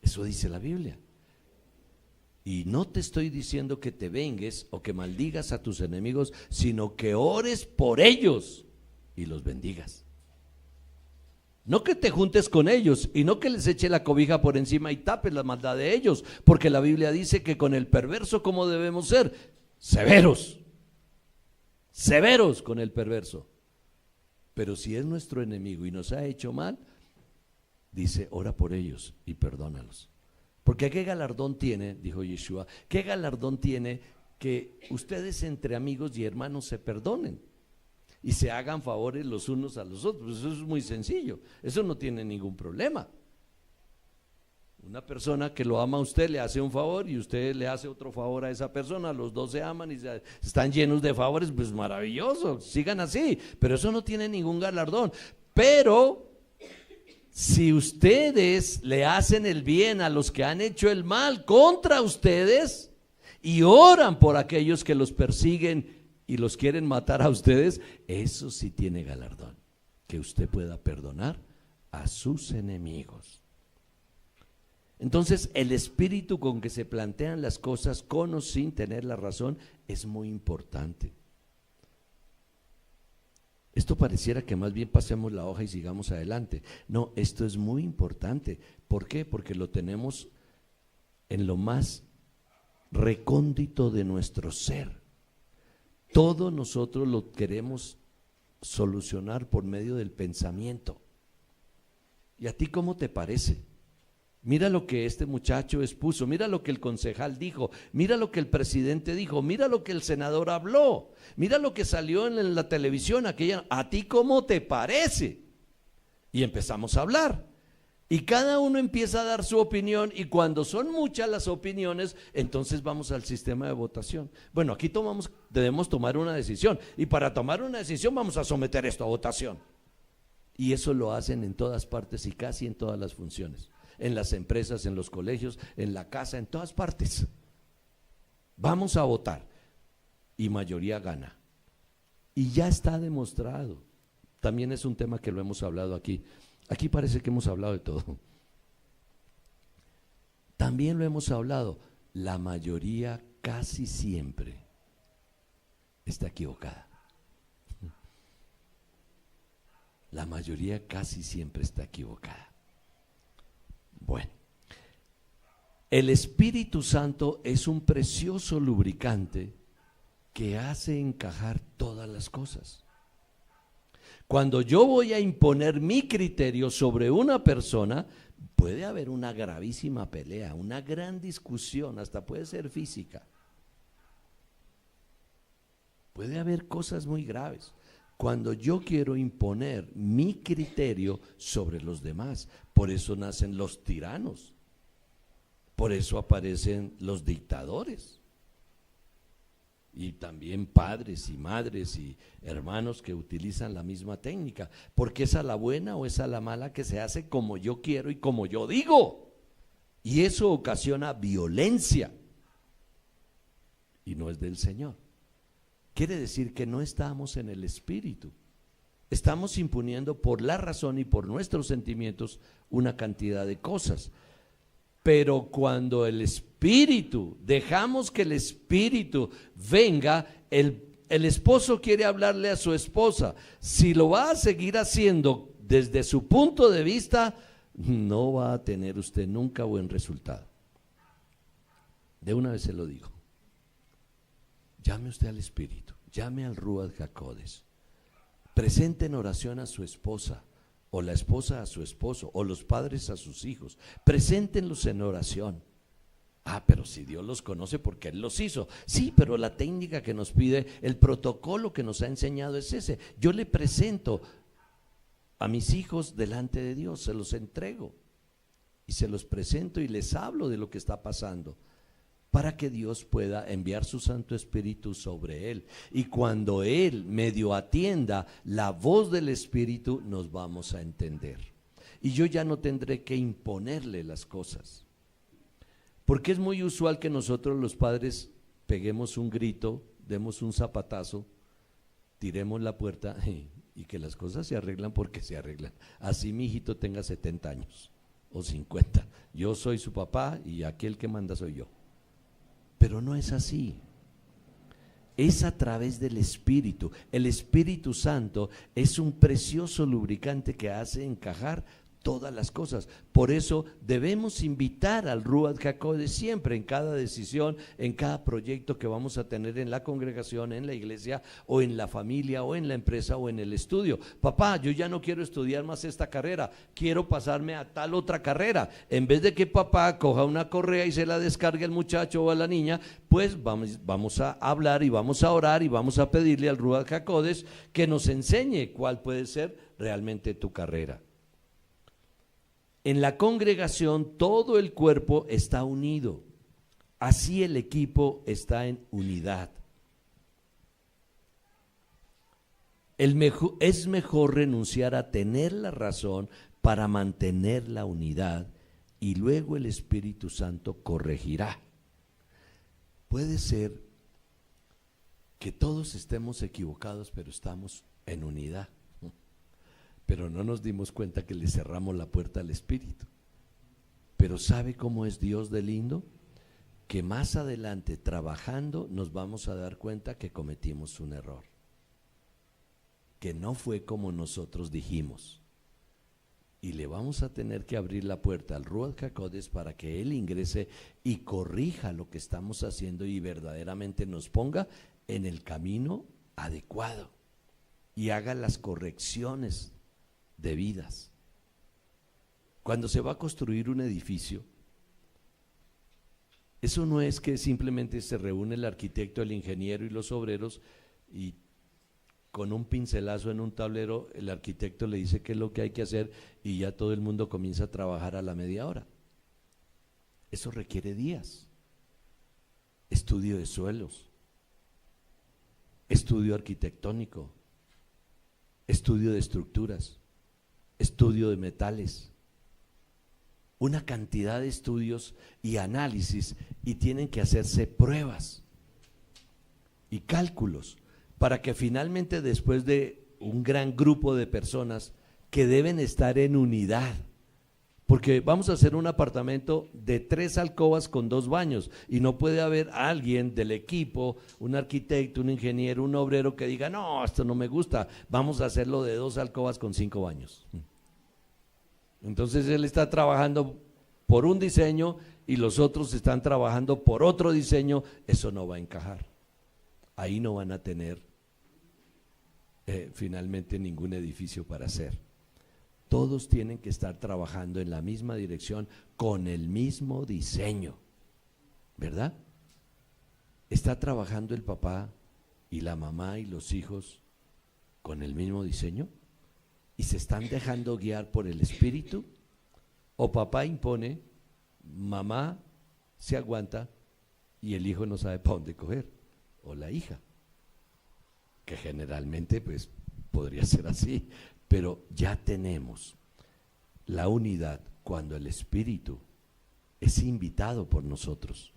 Eso dice la Biblia. Y no te estoy diciendo que te vengues o que maldigas a tus enemigos, sino que ores por ellos y los bendigas. No que te juntes con ellos y no que les eche la cobija por encima y tapes la maldad de ellos, porque la Biblia dice que con el perverso, ¿cómo debemos ser? Severos con el perverso. Pero si es nuestro enemigo y nos ha hecho mal, dice, ora por ellos y perdónalos. Porque qué galardón tiene, dijo Yeshua, qué galardón tiene que ustedes entre amigos y hermanos se perdonen y se hagan favores los unos a los otros. Eso es muy sencillo, eso no tiene ningún problema. Una persona que lo ama a usted le hace un favor y usted le hace otro favor a esa persona, los dos se aman y están llenos de favores, pues maravilloso, sigan así, pero eso no tiene ningún galardón. Pero si ustedes le hacen el bien a los que han hecho el mal contra ustedes y oran por aquellos que los persiguen y los quieren matar a ustedes, eso sí tiene galardón, que usted pueda perdonar a sus enemigos. Entonces, el espíritu con que se plantean las cosas, con o sin tener la razón, es muy importante. Esto pareciera que más bien pasemos la hoja y sigamos adelante. No, esto es muy importante. ¿Por qué? Porque lo tenemos en lo más recóndito de nuestro ser. Todo nosotros lo queremos solucionar por medio del pensamiento. ¿Y a ti cómo te parece? Mira lo que este muchacho expuso, mira lo que el concejal dijo, mira lo que el presidente dijo, mira lo que el senador habló, mira lo que salió en la televisión aquella. ¿A ti cómo te parece? Y empezamos a hablar. Y cada uno empieza a dar su opinión, y cuando son muchas las opiniones, entonces vamos al sistema de votación. Bueno, aquí debemos tomar una decisión, y para tomar una decisión vamos a someter esto a votación. Y eso lo hacen en todas partes y casi en todas las funciones. En las empresas, en los colegios, en la casa, en todas partes. Vamos a votar y mayoría gana. Y ya está demostrado. También es un tema que lo hemos hablado aquí. Aquí parece que hemos hablado de todo. También lo hemos hablado. La mayoría casi siempre está equivocada. La mayoría casi siempre está equivocada. Bueno, el Espíritu Santo es un precioso lubricante que hace encajar todas las cosas. Cuando yo voy a imponer mi criterio sobre una persona, puede haber una gravísima pelea, una gran discusión, hasta puede ser física. Puede haber cosas muy graves. Cuando yo quiero imponer mi criterio sobre los demás, por eso nacen los tiranos, por eso aparecen los dictadores, y también padres y madres y hermanos que utilizan la misma técnica, porque es a la buena o es a la mala que se hace como yo quiero y como yo digo, y eso ocasiona violencia, y no es del Señor. Quiere decir que no estamos en el Espíritu. Estamos imponiendo por la razón y por nuestros sentimientos una cantidad de cosas. Pero cuando el Espíritu, dejamos que el Espíritu venga, el esposo quiere hablarle a su esposa. Si lo va a seguir haciendo desde su punto de vista, no va a tener usted nunca buen resultado. De una vez se lo digo. Llame usted al Espíritu, llame al Ruach HaKodesh, presente en oración a su esposa, o la esposa a su esposo, o los padres a sus hijos, preséntenlos en oración. Pero si Dios los conoce porque Él los hizo. Sí, pero la técnica que nos pide, el protocolo que nos ha enseñado es ese. Yo le presento a mis hijos delante de Dios, se los entrego, y se los presento y les hablo de lo que está pasando, para que Dios pueda enviar su Santo Espíritu sobre él. Y cuando él medio atienda la voz del Espíritu, nos vamos a entender. Y yo ya no tendré que imponerle las cosas. Porque es muy usual que nosotros los padres peguemos un grito, demos un zapatazo, tiremos la puerta y que las cosas se arreglan porque se arreglan. Así mi hijito tenga 70 años o 50. Yo soy su papá y aquí el que manda soy yo. Pero no es así. Es a través del Espíritu. El Espíritu Santo es un precioso lubricante que hace encajar todas las cosas. Por eso debemos invitar al Ruach HaKodesh siempre, en cada decisión, en cada proyecto que vamos a tener en la congregación, en la iglesia, o en la familia, o en la empresa, o en el estudio. Papá, yo ya no quiero estudiar más esta carrera, quiero pasarme a tal otra carrera. En vez de que papá coja una correa y se la descargue al muchacho o a la niña, pues vamos a hablar y vamos a orar y vamos a pedirle al Ruach HaKodesh que nos enseñe cuál puede ser realmente tu carrera. En la congregación todo el cuerpo está unido. Así el equipo está en unidad. Es mejor renunciar a tener la razón para mantener la unidad y luego el Espíritu Santo corregirá. Puede ser que todos estemos equivocados, pero estamos en unidad. Pero no nos dimos cuenta que le cerramos la puerta al Espíritu. Pero ¿sabe cómo es Dios de lindo? Que más adelante, trabajando, nos vamos a dar cuenta que cometimos un error, que no fue como nosotros dijimos, y le vamos a tener que abrir la puerta al Ruach HaKodesh para que Él ingrese y corrija lo que estamos haciendo y verdaderamente nos ponga en el camino adecuado y haga las correcciones debidas. Cuando se va a construir un edificio, eso no es que simplemente se reúne el arquitecto, el ingeniero y los obreros y con un pincelazo en un tablero el arquitecto le dice qué es lo que hay que hacer y ya todo el mundo comienza a trabajar a la media hora. Eso requiere días, estudio de suelos, estudio arquitectónico, estudio de estructuras, estudio de metales, una cantidad de estudios y análisis, y tienen que hacerse pruebas y cálculos para que finalmente, después de un gran grupo de personas que deben estar en unidad, porque vamos a hacer un apartamento de 3 alcobas con 2 baños y no puede haber alguien del equipo, un arquitecto, un ingeniero, un obrero que diga, no, esto no me gusta, vamos a hacerlo de 2 alcobas con 5 baños. Entonces él está trabajando por un diseño y los otros están trabajando por otro diseño. Eso no va a encajar. Ahí no van a tener finalmente ningún edificio para hacer. Todos tienen que estar trabajando en la misma dirección con el mismo diseño, ¿verdad? ¿Está trabajando el papá y la mamá y los hijos con el mismo diseño? ¿Y se están dejando guiar por el Espíritu? ¿O papá impone, mamá se aguanta y el hijo no sabe para dónde coger? ¿O la hija? Que generalmente pues podría ser así, pero ya tenemos la unidad cuando el Espíritu es invitado por nosotros.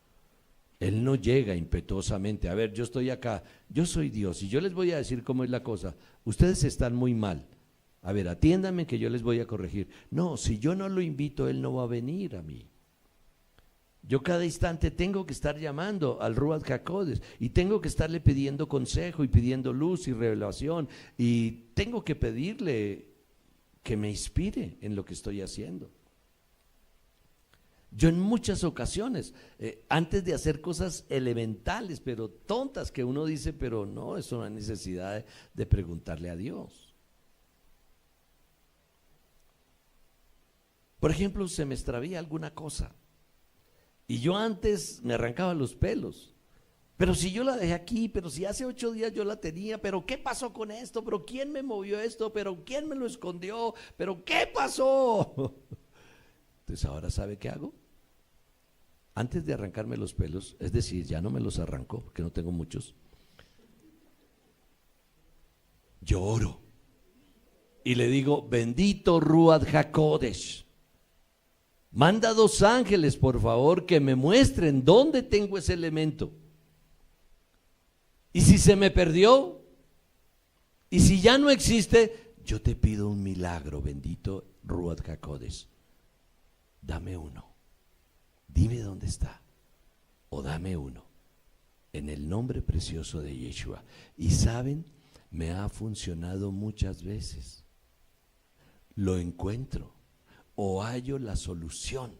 Él no llega impetuosamente, a ver, yo estoy acá, yo soy Dios y yo les voy a decir cómo es la cosa, ustedes están muy mal, a ver, atiéndanme que yo les voy a corregir. No, si yo no lo invito, Él no va a venir a mí. Yo cada instante tengo que estar llamando al Ruach HaKodesh y tengo que estarle pidiendo consejo y pidiendo luz y revelación y tengo que pedirle que me inspire en lo que estoy haciendo. Yo en muchas ocasiones, antes de hacer cosas elementales pero tontas que uno dice, pero no, es una necesidad de preguntarle a Dios. Por ejemplo, se me extravía alguna cosa y yo antes me arrancaba los pelos, pero si yo la dejé aquí, pero si hace 8 días yo la tenía, pero ¿qué pasó con esto? ¿Pero quién me movió esto? ¿Pero quién me lo escondió? ¿Pero qué pasó? Entonces ahora ¿sabe qué hago? Antes de arrancarme los pelos, es decir, ya no me los arranco porque no tengo muchos, yo oro y le digo, bendito Ruach HaKodesh, manda 2 ángeles, por favor, que me muestren dónde tengo ese elemento. Y si se me perdió, y si ya no existe, yo te pido un milagro, bendito Ruach HaKodesh. Dame uno. Dime dónde está. O dame uno. En el nombre precioso de Yeshua. Y saben, me ha funcionado muchas veces. Lo encuentro. O hallo la solución.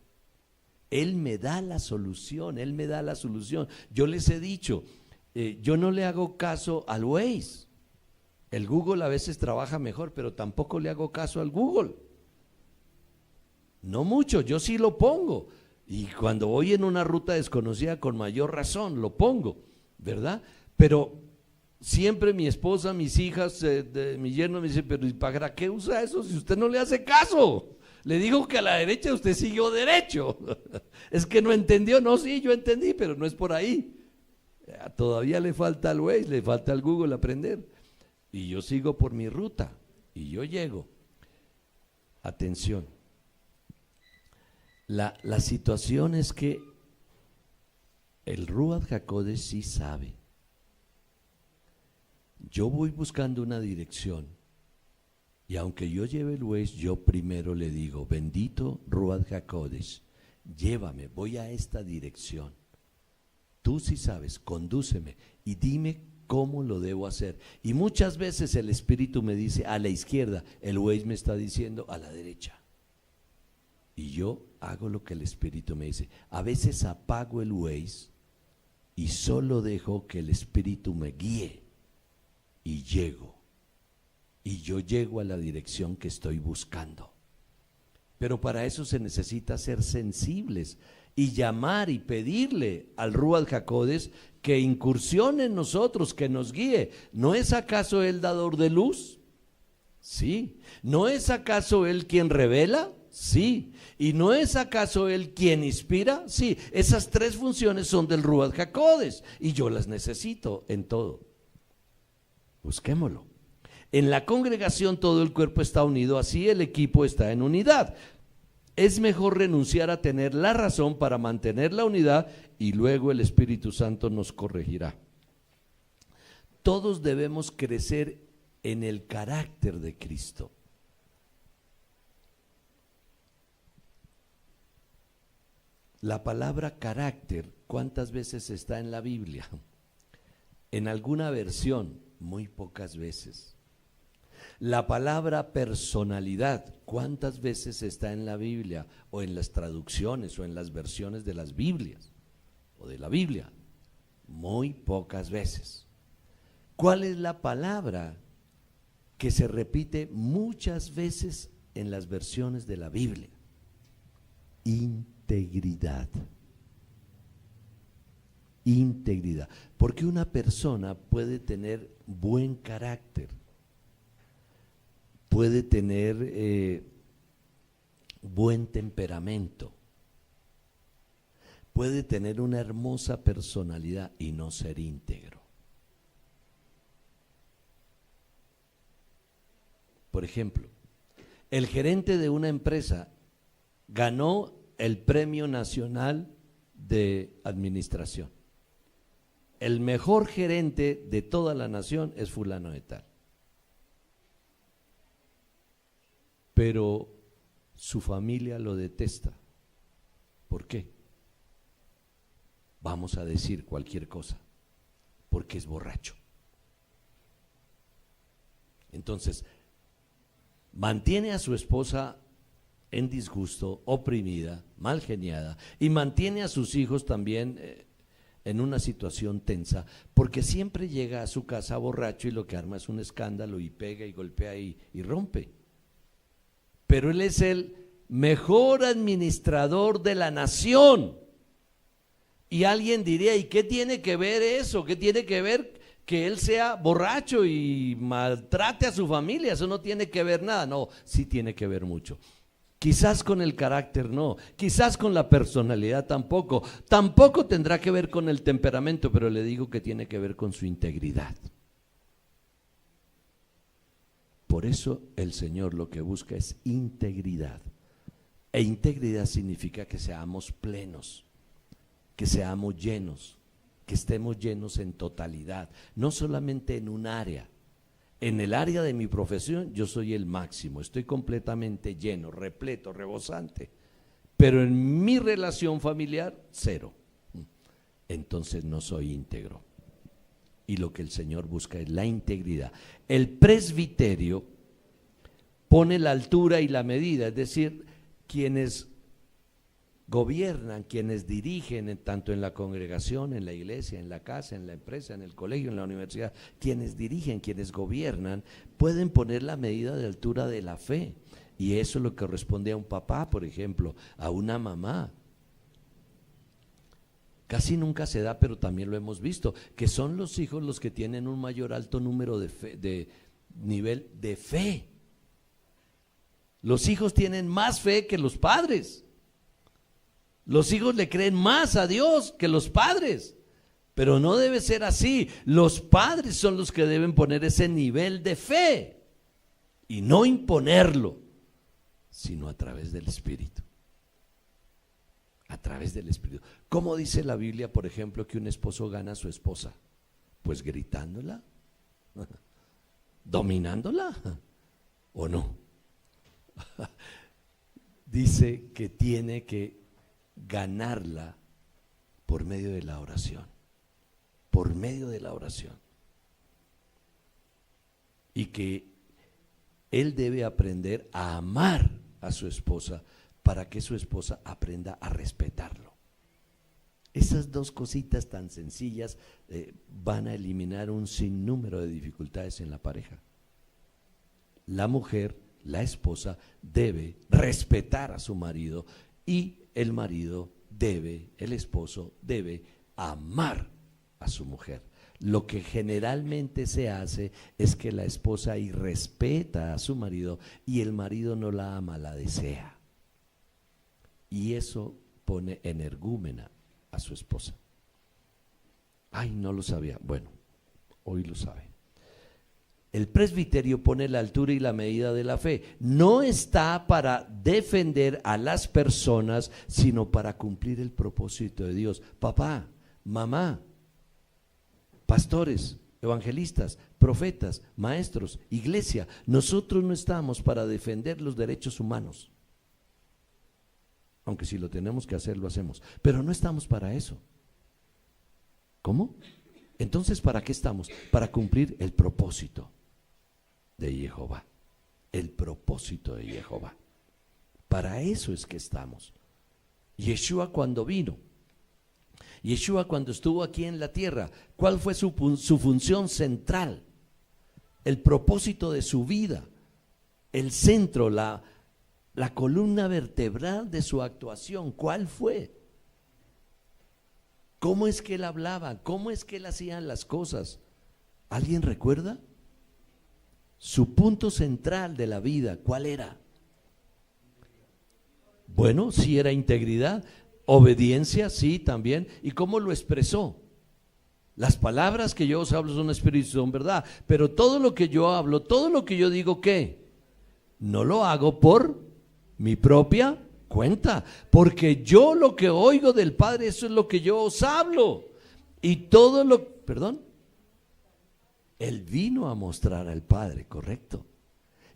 Él me da la solución, Él me da la solución. Yo les he dicho, yo no le hago caso al Waze. El Google a veces trabaja mejor, pero tampoco le hago caso al Google. No mucho, yo sí lo pongo. Y cuando voy en una ruta desconocida, con mayor razón lo pongo, ¿verdad? Pero siempre mi esposa, mis hijas, mi yerno me dice, pero ¿y para qué usa eso si usted no le hace caso? Le digo que a la derecha usted siguió derecho. Es que no entendió. No, sí, yo entendí, pero no es por ahí. Todavía le falta al Waze, le falta al Google aprender. Y yo sigo por mi ruta. Y yo llego. Atención. La situación es que el Ruach HaKodesh sí sabe. Yo voy buscando una dirección. Y aunque yo lleve el Waze, yo primero le digo, bendito Ruach HaKodesh, llévame, voy a esta dirección. Tú sí sabes, condúceme y dime cómo lo debo hacer. Y muchas veces el Espíritu me dice a la izquierda, el Waze me está diciendo a la derecha. Y yo hago lo que el Espíritu me dice. A veces apago el Waze y solo dejo que el Espíritu me guíe y llego. Y yo llego a la dirección que estoy buscando. Pero para eso se necesita ser sensibles y llamar y pedirle al Ruach HaKodesh que incursione en nosotros, que nos guíe. ¿No es acaso Él dador de luz? Sí. ¿No es acaso Él quien revela? Sí. ¿Y no es acaso Él quien inspira? Sí. Esas tres funciones son del Ruach HaKodesh y yo las necesito en todo. Busquémoslo. En la congregación todo el cuerpo está unido, así el equipo está en unidad. Es mejor renunciar a tener la razón para mantener la unidad y luego el Espíritu Santo nos corregirá. Todos debemos crecer en el carácter de Cristo. La palabra carácter, ¿cuántas veces está en la Biblia? En alguna versión, muy pocas veces. La palabra personalidad, ¿cuántas veces está en la Biblia o en las traducciones o en las versiones de las Biblias o de la Biblia? Muy pocas veces. ¿Cuál es la palabra que se repite muchas veces en las versiones de la Biblia? Integridad. Integridad. Porque una persona puede tener buen carácter, puede tener buen temperamento, puede tener una hermosa personalidad y no ser íntegro. Por ejemplo, el gerente de una empresa ganó el Premio Nacional de Administración. El mejor gerente de toda la nación es fulano de tal. Pero su familia lo detesta. ¿Por qué? Vamos a decir cualquier cosa. Porque es borracho. Entonces, mantiene a su esposa en disgusto, oprimida, mal geniada, y mantiene a sus hijos también en una situación tensa, porque siempre llega a su casa borracho y lo que arma es un escándalo y pega y golpea y rompe. Pero él es el mejor administrador de la nación. Y alguien diría, ¿y qué tiene que ver eso? ¿Qué tiene que ver que él sea borracho y maltrate a su familia? Eso no tiene que ver nada. No, sí tiene que ver mucho. Quizás con el carácter no, quizás con la personalidad tampoco. Tampoco tendrá que ver con el temperamento, pero le digo que tiene que ver con su integridad. Por eso el Señor lo que busca es integridad. E integridad significa que seamos plenos, que seamos llenos, que estemos llenos en totalidad, no solamente en un área. En el área de mi profesión yo soy el máximo, estoy completamente lleno, repleto, rebosante. Pero en mi relación familiar, cero. Entonces no soy íntegro. Y lo que el Señor busca es la integridad. El presbiterio pone la altura y la medida, es decir, quienes gobiernan, quienes dirigen tanto en la congregación, en la iglesia, en la casa, en la empresa, en el colegio, en la universidad, quienes dirigen, quienes gobiernan, pueden poner la medida de altura de la fe. Y eso es lo que corresponde a un papá, por ejemplo, a una mamá. Casi nunca se da, pero también lo hemos visto, que son los hijos los que tienen un mayor alto número de nivel de fe. Los hijos tienen más fe que los padres. Los hijos le creen más a Dios que los padres. Pero no debe ser así. Los padres son los que deben poner ese nivel de fe y no imponerlo, sino a través del Espíritu. A través del Espíritu. ¿Cómo dice la Biblia, por ejemplo, que un esposo gana a su esposa? Pues gritándola, dominándola, ¿o no? Dice que tiene que ganarla por medio de la oración. Por medio de la oración. Y que él debe aprender a amar a su esposa para que su esposa aprenda a respetarlo. Esas dos cositas tan sencillas van a eliminar un sinnúmero de dificultades en la pareja. La mujer, la esposa, debe respetar a su marido y el marido debe, el esposo debe amar a su mujer. Lo que generalmente se hace es que la esposa irrespeta a su marido y el marido no la ama, la desea. Y eso pone energúmena a su esposa. Ay, no lo sabía. Bueno, hoy lo sabe. El presbiterio pone la altura y la medida de la fe. No está para defender a las personas, sino para cumplir el propósito de Dios. Papá, mamá, pastores, evangelistas, profetas, maestros, iglesia, nosotros no estamos para defender los derechos humanos. Aunque si lo tenemos que hacer, lo hacemos. Pero no estamos para eso. ¿Cómo? Entonces, ¿para qué estamos? Para cumplir el propósito de Jehová. El propósito de Jehová. Para eso es que estamos. Yeshua cuando vino, Yeshua cuando estuvo aquí en la tierra, ¿cuál fue su función central? El propósito de su vida, el centro, la columna vertebral de su actuación, ¿cuál fue? ¿Cómo es que él hablaba? ¿Cómo es que él hacía las cosas? ¿Alguien recuerda? Su punto central de la vida, ¿cuál era? Bueno, sí era integridad, obediencia, sí también. ¿Y cómo lo expresó? Las palabras que yo os hablo son espíritu, son verdad, pero todo lo que yo hablo, todo lo que yo digo, ¿qué? No lo hago por mi propia cuenta, porque yo lo que oigo del Padre, eso es lo que yo os hablo. Y todo lo, perdón, Él vino a mostrar al Padre, correcto.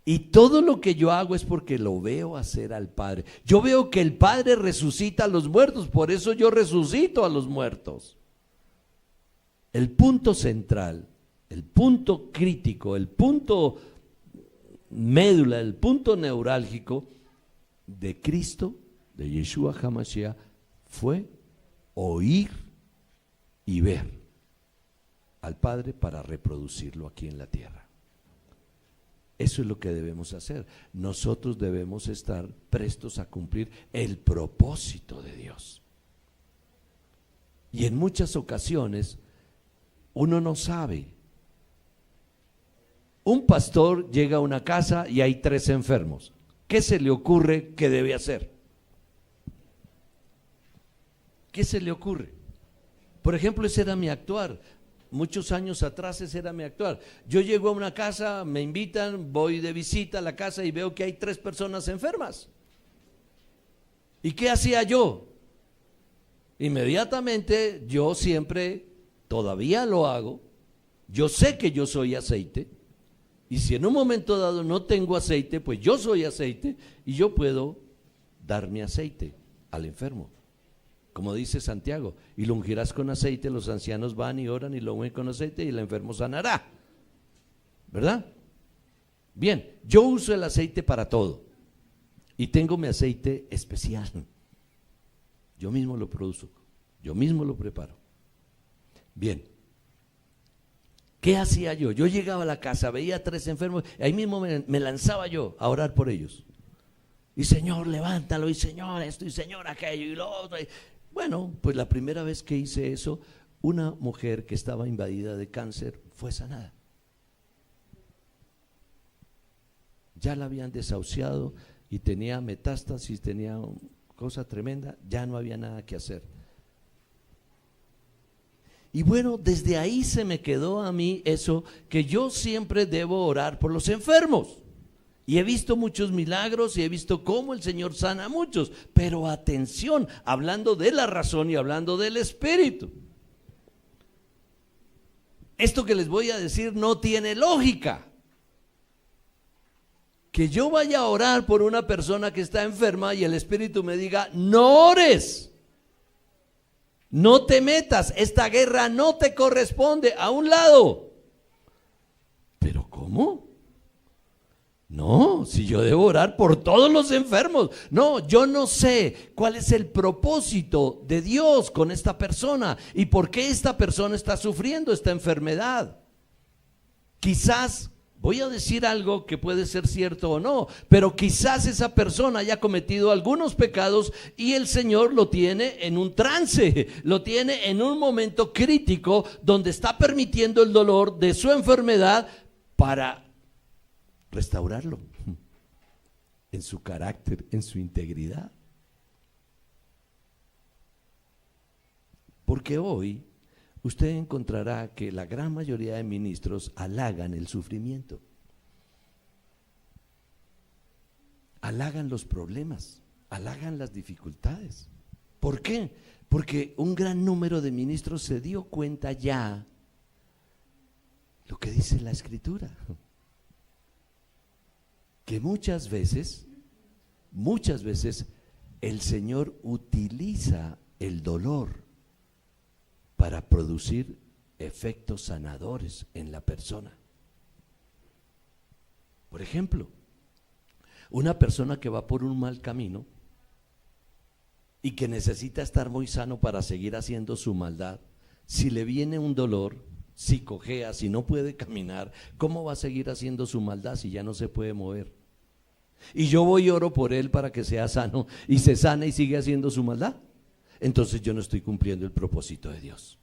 Y todo lo que yo hago es porque lo veo hacer al Padre. Yo veo que el Padre resucita a los muertos, por eso yo resucito a los muertos. El punto central, el punto crítico, el punto médula, el punto neurálgico de Cristo, de Yeshua HaMashiach, fue oír y ver al Padre para reproducirlo aquí en la tierra. Eso es lo que debemos hacer. Nosotros debemos estar prestos a cumplir el propósito de Dios. Y en muchas ocasiones uno no sabe. Un pastor llega a una casa y hay 3 enfermos. ¿Qué se le ocurre que debe hacer? ¿Qué se le ocurre? Por ejemplo, ese era mi actuar. Muchos años atrás ese era mi actuar. Yo llego a una casa, me invitan, voy de visita a la casa y veo que hay 3 personas enfermas. ¿Y qué hacía yo? Inmediatamente yo siempre, todavía lo hago, yo sé que yo soy aceite, y si en un momento dado no tengo aceite, pues yo soy aceite y yo puedo dar mi aceite al enfermo. Como dice Santiago, y lo ungirás con aceite, los ancianos van y oran y lo ungen con aceite y el enfermo sanará. ¿Verdad? Bien, yo uso el aceite para todo y tengo mi aceite especial. Yo mismo lo produzco, yo mismo lo preparo. Bien, ¿qué hacía yo? Yo llegaba a la casa, veía 3 enfermos, ahí mismo me lanzaba yo a orar por ellos. Y Señor, levántalo, y Señor esto, y Señor aquello, y lo otro. Bueno, pues la primera vez que hice eso, una mujer que estaba invadida de cáncer fue sanada. Ya la habían desahuciado, y tenía metástasis, tenía cosa tremenda, ya no había nada que hacer. Y bueno, desde ahí se me quedó a mí eso, que yo siempre debo orar por los enfermos. Y he visto muchos milagros y he visto cómo el Señor sana a muchos. Pero atención, hablando de la razón y hablando del Espíritu. Esto que les voy a decir no tiene lógica. Que yo vaya a orar por una persona que está enferma y el Espíritu me diga, no ores. No te metas, esta guerra no te corresponde, a un lado. ¿Pero cómo? No, si yo debo orar por todos los enfermos. No, yo no sé cuál es el propósito de Dios con esta persona y por qué esta persona está sufriendo esta enfermedad. Quizás, voy a decir algo que puede ser cierto o no, pero quizás esa persona haya cometido algunos pecados y el Señor lo tiene en un trance, lo tiene en un momento crítico donde está permitiendo el dolor de su enfermedad para restaurarlo en su carácter, en su integridad. Porque hoy usted encontrará que la gran mayoría de ministros halagan el sufrimiento, halagan los problemas, halagan las dificultades. ¿Por qué? Porque un gran número de ministros se dio cuenta ya lo que dice la Escritura, que muchas veces el Señor utiliza el dolor para producir efectos sanadores en la persona. Por ejemplo, una persona que va por un mal camino y que necesita estar muy sano para seguir haciendo su maldad, si le viene un dolor, si cojea, si no puede caminar, ¿cómo va a seguir haciendo su maldad si ya no se puede mover? Y yo voy y oro por él para que sea sano y se sana y sigue haciendo su maldad. Entonces yo no estoy cumpliendo el propósito de Dios.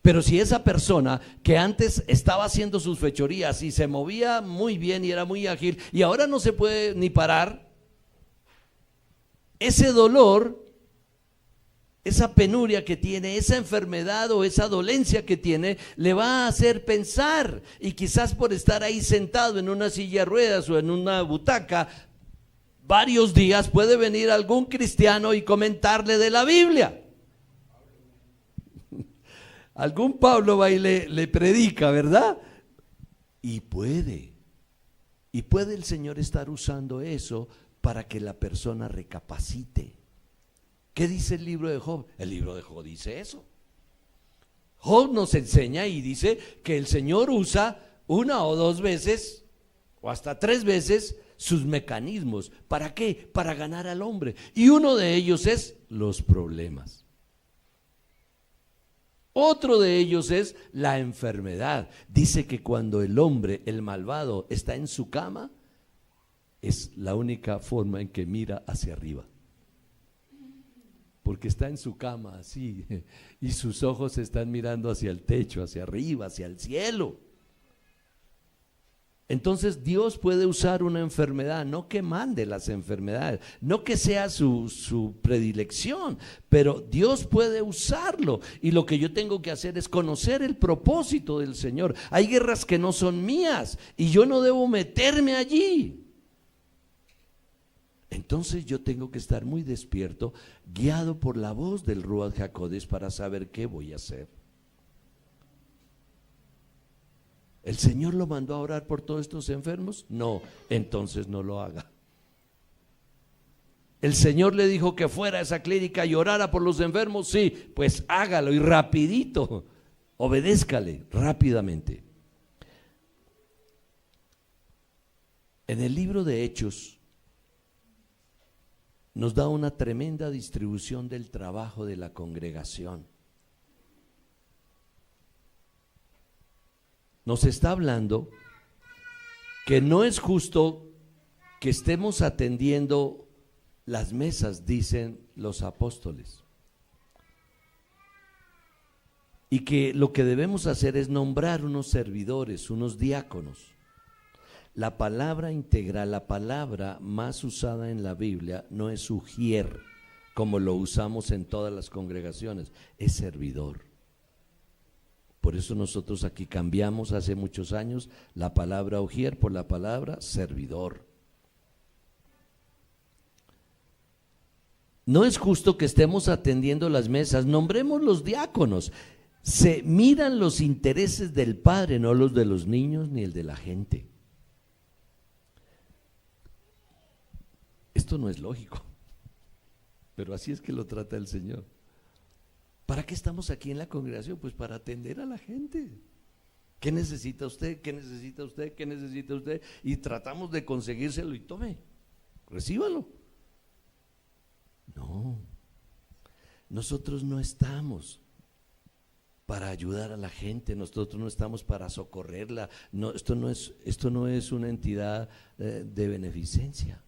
Pero si esa persona que antes estaba haciendo sus fechorías y se movía muy bien y era muy ágil y ahora no se puede ni parar, ese dolor, esa penuria que tiene, esa enfermedad o esa dolencia que tiene, le va a hacer pensar, y quizás por estar ahí sentado en una silla de ruedas o en una butaca varios días puede venir algún cristiano y comentarle de la Biblia. Algún Pablo va y le predica, ¿verdad? Y puede el Señor estar usando eso para que la persona recapacite. ¿Qué dice el libro de Job? El libro de Job dice eso. Job nos enseña y dice que el Señor usa una o dos veces o hasta tres veces sus mecanismos. ¿Para qué? Para ganar al hombre. Y uno de ellos es los problemas. Otro de ellos es la enfermedad. Dice que cuando el hombre, el malvado, está en su cama, es la única forma en que mira hacia arriba. Porque está en su cama así y sus ojos están mirando hacia el techo, hacia arriba, hacia el cielo. Entonces Dios puede usar una enfermedad, no que mande las enfermedades, no que sea su predilección, pero Dios puede usarlo. Y lo que yo tengo que hacer es conocer el propósito del Señor. Hay guerras que no son mías y yo no debo meterme allí. Entonces yo tengo que estar muy despierto, guiado por la voz del Ruach HaKodesh para saber qué voy a hacer. ¿El Señor lo mandó a orar por todos estos enfermos? No, entonces no lo haga. ¿El Señor le dijo que fuera a esa clínica y orara por los enfermos? Sí, pues hágalo y rapidito, obedézcale rápidamente. En el libro de Hechos nos da una tremenda distribución del trabajo de la congregación. Nos está hablando que no es justo que estemos atendiendo las mesas, dicen los apóstoles, y que lo que debemos hacer es nombrar unos servidores, unos diáconos. La palabra integral, la palabra más usada en la Biblia no es ujier, como lo usamos en todas las congregaciones, es servidor. Por eso nosotros aquí cambiamos hace muchos años la palabra ujier por la palabra servidor. No es justo que estemos atendiendo las mesas, nombremos los diáconos. Se miran los intereses del Padre, no los de los niños ni el de la gente. Esto no es lógico, pero así es que lo trata el Señor. ¿Para qué estamos aquí en la congregación? Pues para atender a la gente. ¿Qué necesita usted? ¿Qué necesita usted? ¿Qué necesita usted? Y tratamos de conseguírselo y tome, recíbalo. No, nosotros no estamos para ayudar a la gente, nosotros no estamos para socorrerla. No, esto no es una entidad de beneficencia.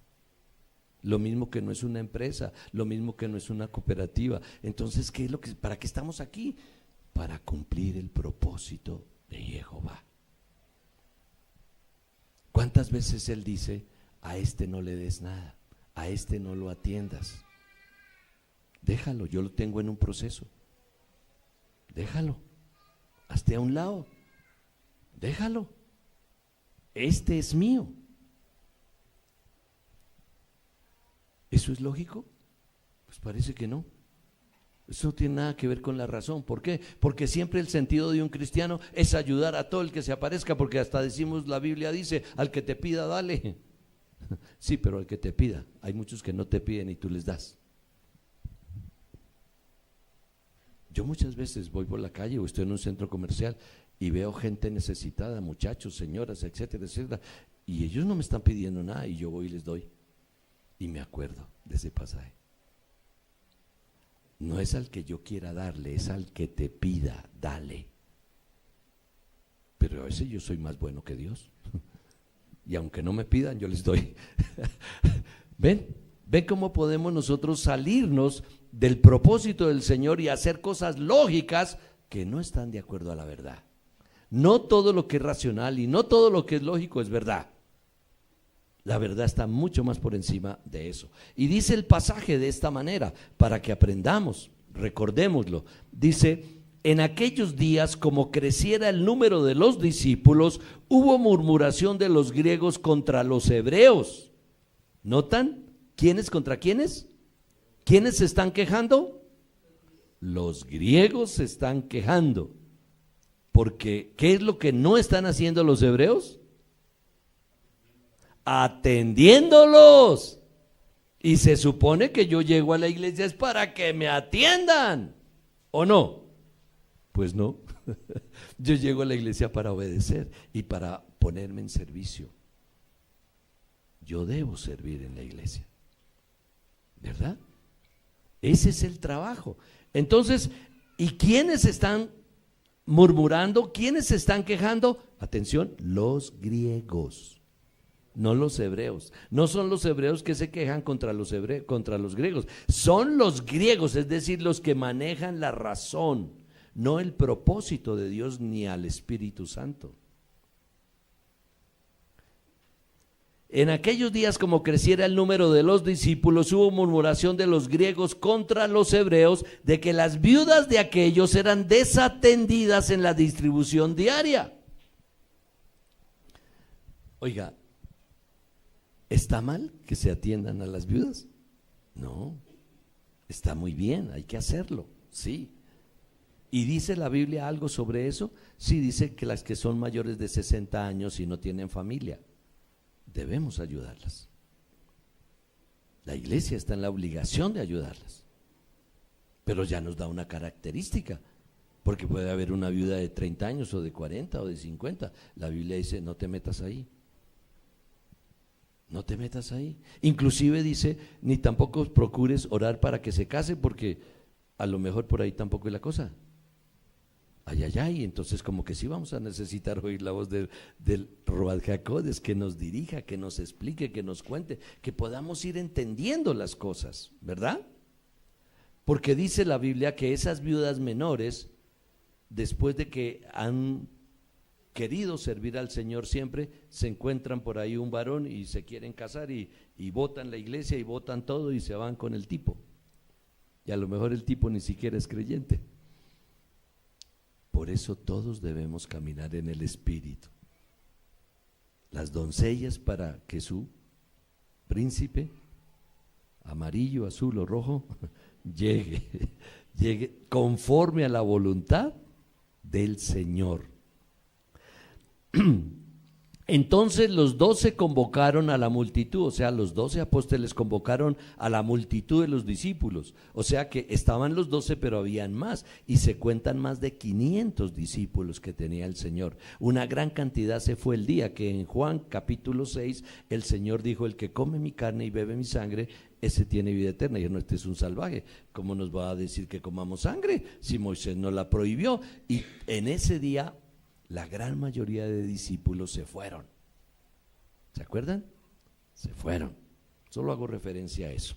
Lo mismo que no es una empresa, lo mismo que no es una cooperativa. Entonces, ¿para qué estamos aquí? Para cumplir el propósito de Jehová. ¿Cuántas veces Él dice, a este no le des nada, a este no lo atiendas? Déjalo, yo lo tengo en un proceso. Déjalo, hazte a un lado, déjalo, este es mío. ¿Eso es lógico? Pues parece que no. Eso no tiene nada que ver con la razón. ¿Por qué? Porque siempre el sentido de un cristiano es ayudar a todo el que se aparezca, porque hasta decimos, la Biblia dice, al que te pida, dale. Sí, pero al que te pida, hay muchos que no te piden y tú les das. Yo muchas veces voy por la calle o estoy en un centro comercial y veo gente necesitada, muchachos, señoras, etcétera, etcétera, y ellos no me están pidiendo nada y yo voy y les doy. Y me acuerdo de ese pasaje. No es al que yo quiera darle, es al que te pida, dale. Pero a veces yo soy más bueno que Dios. Y aunque no me pidan, yo les doy. ¿Ven cómo podemos nosotros salirnos del propósito del Señor y hacer cosas lógicas que no están de acuerdo a la verdad? No todo lo que es racional y no todo lo que es lógico es verdad. La verdad está mucho más por encima de eso. Y dice el pasaje de esta manera, para que aprendamos, recordémoslo. Dice, en aquellos días, como creciera el número de los discípulos, hubo murmuración de los griegos contra los hebreos. ¿Notan? ¿Quiénes contra quiénes? ¿Quiénes se están quejando? Los griegos se están quejando. Porque, ¿qué es lo que no están haciendo los hebreos? Atendiéndolos. Y se supone que yo llego a la iglesia es para que me atiendan, ¿o no? Pues no. Yo llego a la iglesia para obedecer y para ponerme en servicio. Yo debo servir en la iglesia, ¿verdad? Ese es el trabajo. Entonces, ¿y quiénes están murmurando? ¿Quiénes se están quejando? Atención, los griegos. No los hebreos, no son los hebreos que se quejan contra los griegos, son los griegos, es decir, los que manejan la razón, no el propósito de Dios ni al Espíritu Santo. En aquellos días, como creciera el número de los discípulos, hubo murmuración de los griegos contra los hebreos de que las viudas de aquellos eran desatendidas en la distribución diaria. Oiga, ¿está mal que se atiendan a las viudas? No, está muy bien, hay que hacerlo, sí. ¿Y dice la Biblia algo sobre eso? Sí, dice que las que son mayores de 60 años y no tienen familia, debemos ayudarlas. La iglesia está en la obligación de ayudarlas, pero ya nos da una característica, porque puede haber una viuda de 30 años o de 40 o de 50. La Biblia dice, no te metas ahí. No te metas ahí. Inclusive dice, ni tampoco procures orar para que se case, porque a lo mejor por ahí tampoco es la cosa. Ay, ay, ay. Entonces como que sí vamos a necesitar oír la voz del Ruach HaKodesh, que nos dirija, que nos explique, que nos cuente, que podamos ir entendiendo las cosas, ¿verdad? Porque dice la Biblia que esas viudas menores, después de que han querido servir al Señor siempre, se encuentran por ahí un varón y se quieren casar y botan la iglesia y botan todo y se van con el tipo. Y a lo mejor el tipo ni siquiera es creyente. Por eso todos debemos caminar en el Espíritu. Las doncellas para que su príncipe, amarillo, azul o rojo, llegue conforme a la voluntad del Señor. Entonces los 12 convocaron a la multitud, o sea, los 12 apóstoles convocaron a la multitud de los discípulos, o sea que estaban los 12 pero habían más, y se cuentan más de 500 discípulos que tenía el Señor. Una gran cantidad se fue el día que en Juan capítulo 6 el Señor dijo: el que come mi carne y bebe mi sangre, ese tiene vida eterna. Y no, este es un salvaje, ¿cómo nos va a decir que comamos sangre si Moisés nos la prohibió? Y en ese día la gran mayoría de discípulos se fueron. ¿Se acuerdan? Se fueron. Solo hago referencia a eso.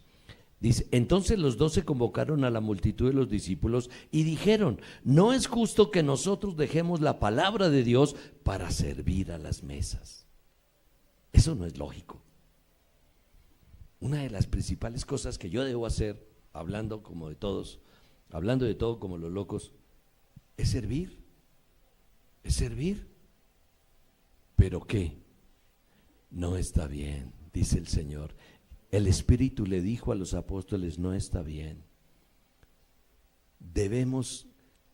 Dice: entonces los 12 convocaron a la multitud de los discípulos y dijeron: no es justo que nosotros dejemos la palabra de Dios para servir a las mesas. Eso no es lógico. Una de las principales cosas que yo debo hacer, hablando como de todos, hablando de todo como los locos, es servir. Es servir. ¿Pero qué? No está bien, dice el Señor. El Espíritu le dijo a los apóstoles: no está bien. Debemos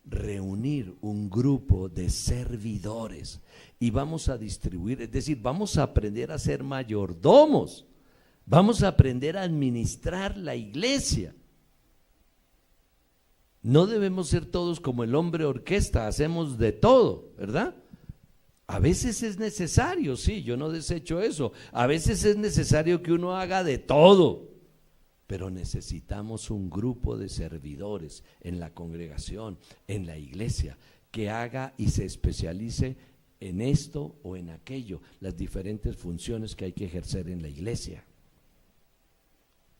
reunir un grupo de servidores y vamos a distribuir, es decir, vamos a aprender a ser mayordomos, vamos a aprender a administrar la iglesia. No debemos ser todos como el hombre orquesta, hacemos de todo, ¿verdad? A veces es necesario, sí, yo no desecho eso. A veces es necesario que uno haga de todo, pero necesitamos un grupo de servidores en la congregación, en la iglesia, que haga y se especialice en esto o en aquello, las diferentes funciones que hay que ejercer en la iglesia.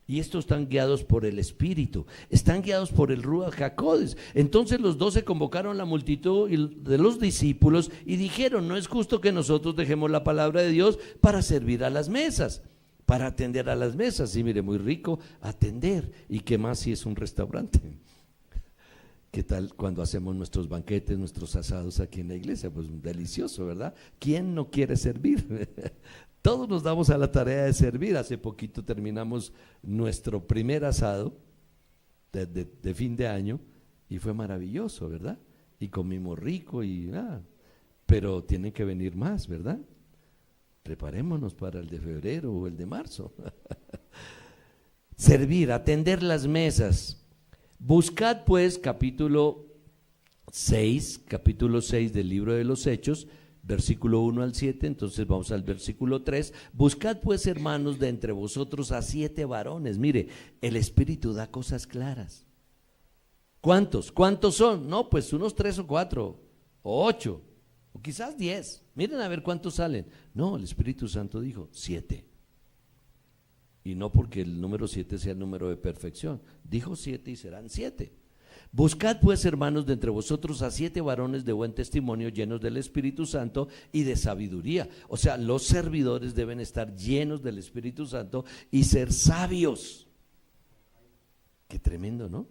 Y estos están guiados por el Espíritu, están guiados por el Ruach HaKodesh. Entonces los 12 convocaron la multitud de los discípulos y dijeron: no es justo que nosotros dejemos la palabra de Dios para servir a las mesas, para atender a las mesas. Sí, mire, muy rico atender. ¿Y qué más si es un restaurante? ¿Qué tal cuando hacemos nuestros banquetes, nuestros asados aquí en la iglesia? Pues delicioso, ¿verdad? ¿Quién no quiere servir? Todos nos damos a la tarea de servir. Hace poquito terminamos nuestro primer asado de fin de año y fue maravilloso, ¿verdad? Y comimos rico pero tienen que venir más, ¿verdad? Preparémonos para el de febrero o el de marzo. Servir, atender las mesas. Buscad pues, capítulo 6 del libro de los Hechos, versículo 1 al 7, entonces vamos al versículo 3. Buscad pues, hermanos, de entre vosotros a 7 varones. Mire, el Espíritu da cosas claras. ¿Cuántos? ¿Cuántos son? No, pues unos 3 o 4 o 8 o quizás 10. Miren a ver cuántos salen. No, el Espíritu Santo dijo 7. Y no porque el número 7 sea el número de perfección. Dijo 7 y serán 7. Buscad pues, hermanos, de entre vosotros a 7 varones de buen testimonio, llenos del Espíritu Santo y de sabiduría. O sea, los servidores deben estar llenos del Espíritu Santo y ser sabios. Qué tremendo, ¿no?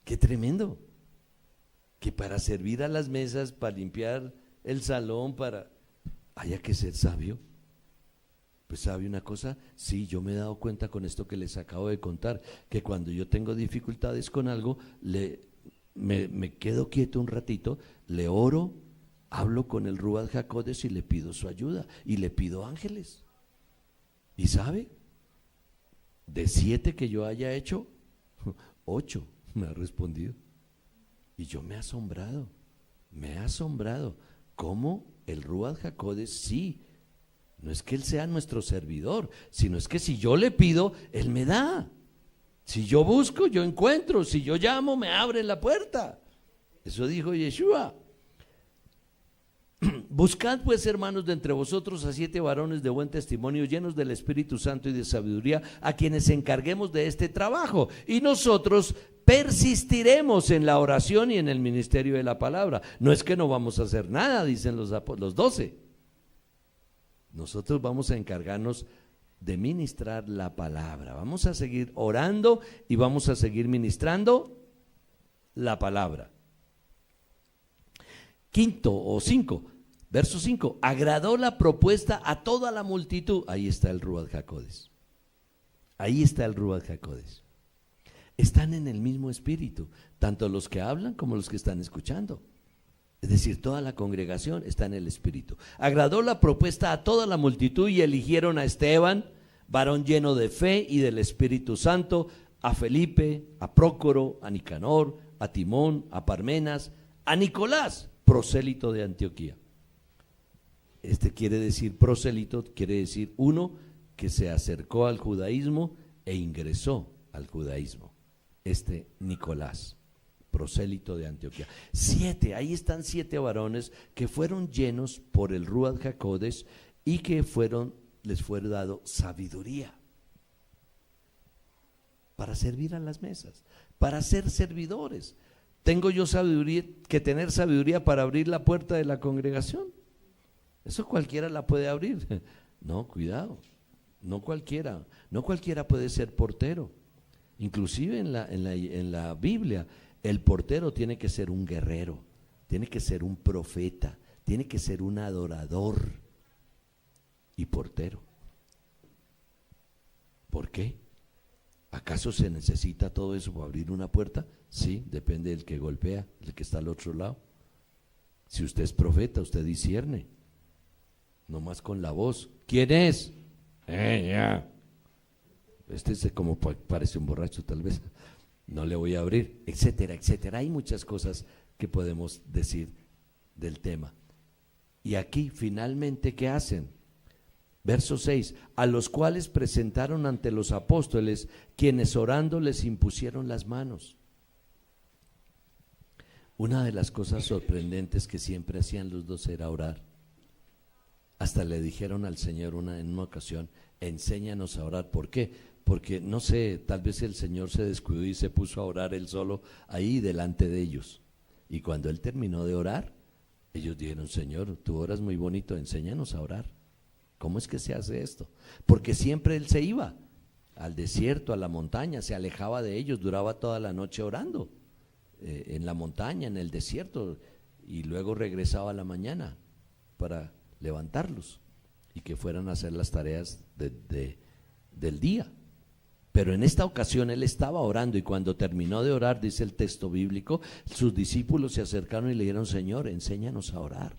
Qué tremendo. Que para servir a las mesas, para limpiar el salón, haya que ser sabio. Pues sabe una cosa, sí, yo me he dado cuenta con esto que les acabo de contar, que cuando yo tengo dificultades con algo, me quedo quieto un ratito, le oro, hablo con el Ruach HaKodesh y le pido su ayuda, y le pido ángeles. ¿Y sabe? De 7 que yo haya hecho, 8 me ha respondido. Y yo me he asombrado, cómo el Ruach HaKodesh sí. No es que Él sea nuestro servidor, sino es que si yo le pido, Él me da. Si yo busco, yo encuentro. Si yo llamo, me abre la puerta. Eso dijo Yeshua. buscad pues, hermanos, de entre vosotros a 7 varones de buen testimonio, llenos del Espíritu Santo y de sabiduría, a quienes encarguemos de este trabajo, y nosotros persistiremos en la oración y en el ministerio de la palabra. No es que no vamos a hacer nada, dicen los 12. Nosotros vamos a encargarnos de ministrar la palabra. Vamos a seguir orando y vamos a seguir ministrando la palabra. Quinto o 5, verso 5, agradó la propuesta a toda la multitud. Ahí está el Ruach HaKodesh. Ahí está el Ruach HaKodesh. Están en el mismo espíritu, tanto los que hablan como los que están escuchando. Es decir, toda la congregación está en el espíritu. Agradó la propuesta a toda la multitud y eligieron a Esteban, varón lleno de fe y del Espíritu Santo, a Felipe, a Prócoro, a Nicanor, a Timón, a Parmenas, a Nicolás, prosélito de Antioquía. Quiere decir prosélito, quiere decir uno que se acercó al judaísmo e ingresó al judaísmo. Nicolás, prosélito de Antioquía. 7, ahí están 7 varones que fueron llenos por el Ruach HaKodesh y que les fue dado sabiduría para servir a las mesas, para ser servidores. ¿Tengo yo que tener sabiduría para abrir la puerta de la congregación? Eso cualquiera la puede abrir. No, cuidado, no cualquiera puede ser portero. Inclusive en la Biblia, el portero tiene que ser un guerrero, tiene que ser un profeta, tiene que ser un adorador y portero. ¿Por qué? ¿Acaso se necesita todo eso para abrir una puerta? Sí, depende del que golpea, del que está al otro lado. Si usted es profeta, usted discierne, nomás con la voz. ¿Quién es? Ya. Es como parece un borracho tal vez, no le voy a abrir, etcétera, etcétera. Hay muchas cosas que podemos decir del tema. Y aquí finalmente, ¿qué hacen? Verso 6, a los cuales presentaron ante los apóstoles, quienes orando les impusieron las manos. Una de las cosas sorprendentes que siempre hacían los dos era orar. Hasta le dijeron al Señor en una ocasión, enséñanos a orar. ¿Por qué? Porque no sé, tal vez el Señor se descuidó y se puso a orar él solo ahí delante de ellos. Y cuando él terminó de orar, ellos dijeron, Señor, tú oras muy bonito, enséñanos a orar. ¿Cómo es que se hace esto? Porque siempre él se iba al desierto, a la montaña, se alejaba de ellos, duraba toda la noche orando en la montaña, en el desierto, y luego regresaba a la mañana para levantarlos y que fueran a hacer las tareas del día. Pero en esta ocasión él estaba orando, y cuando terminó de orar, dice el texto bíblico, sus discípulos se acercaron y le dijeron, Señor, enséñanos a orar.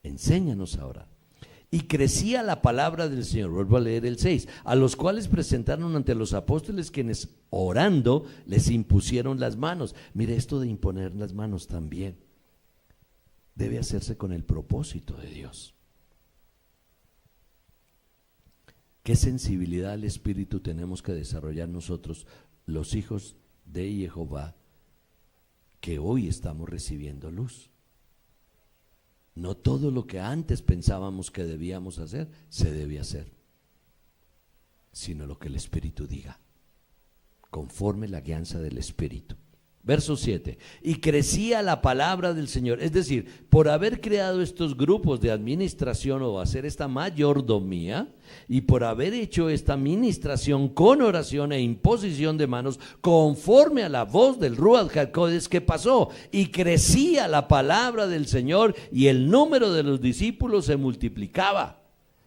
Enséñanos a orar. Y crecía la palabra del Señor. Vuelvo a leer el 6, a los cuales presentaron ante los apóstoles, quienes orando les impusieron las manos. Mire, esto de imponer las manos también debe hacerse con el propósito de Dios. ¿Qué sensibilidad al Espíritu tenemos que desarrollar nosotros, los hijos de Jehová, que hoy estamos recibiendo luz? No todo lo que antes pensábamos que debíamos hacer, se debe hacer, sino lo que el Espíritu diga, conforme la guianza del Espíritu. Verso 7, y crecía la palabra del Señor. Es decir, por haber creado estos grupos de administración o hacer esta mayordomía, y por haber hecho esta administración con oración e imposición de manos, conforme a la voz del Ruach HaKodesh, ¿qué pasó? Y crecía la palabra del Señor y el número de los discípulos se multiplicaba.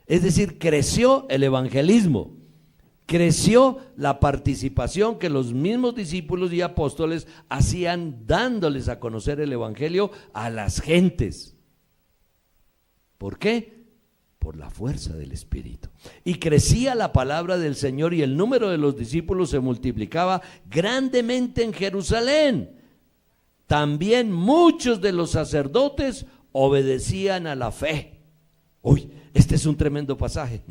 Es decir, creció el evangelismo. Creció la participación que los mismos discípulos y apóstoles hacían, dándoles a conocer el evangelio a las gentes. ¿Por qué? Por la fuerza del Espíritu. Y crecía la palabra del Señor y el número de los discípulos se multiplicaba grandemente en Jerusalén. También muchos de los sacerdotes obedecían a la fe. Uy, este es un tremendo pasaje.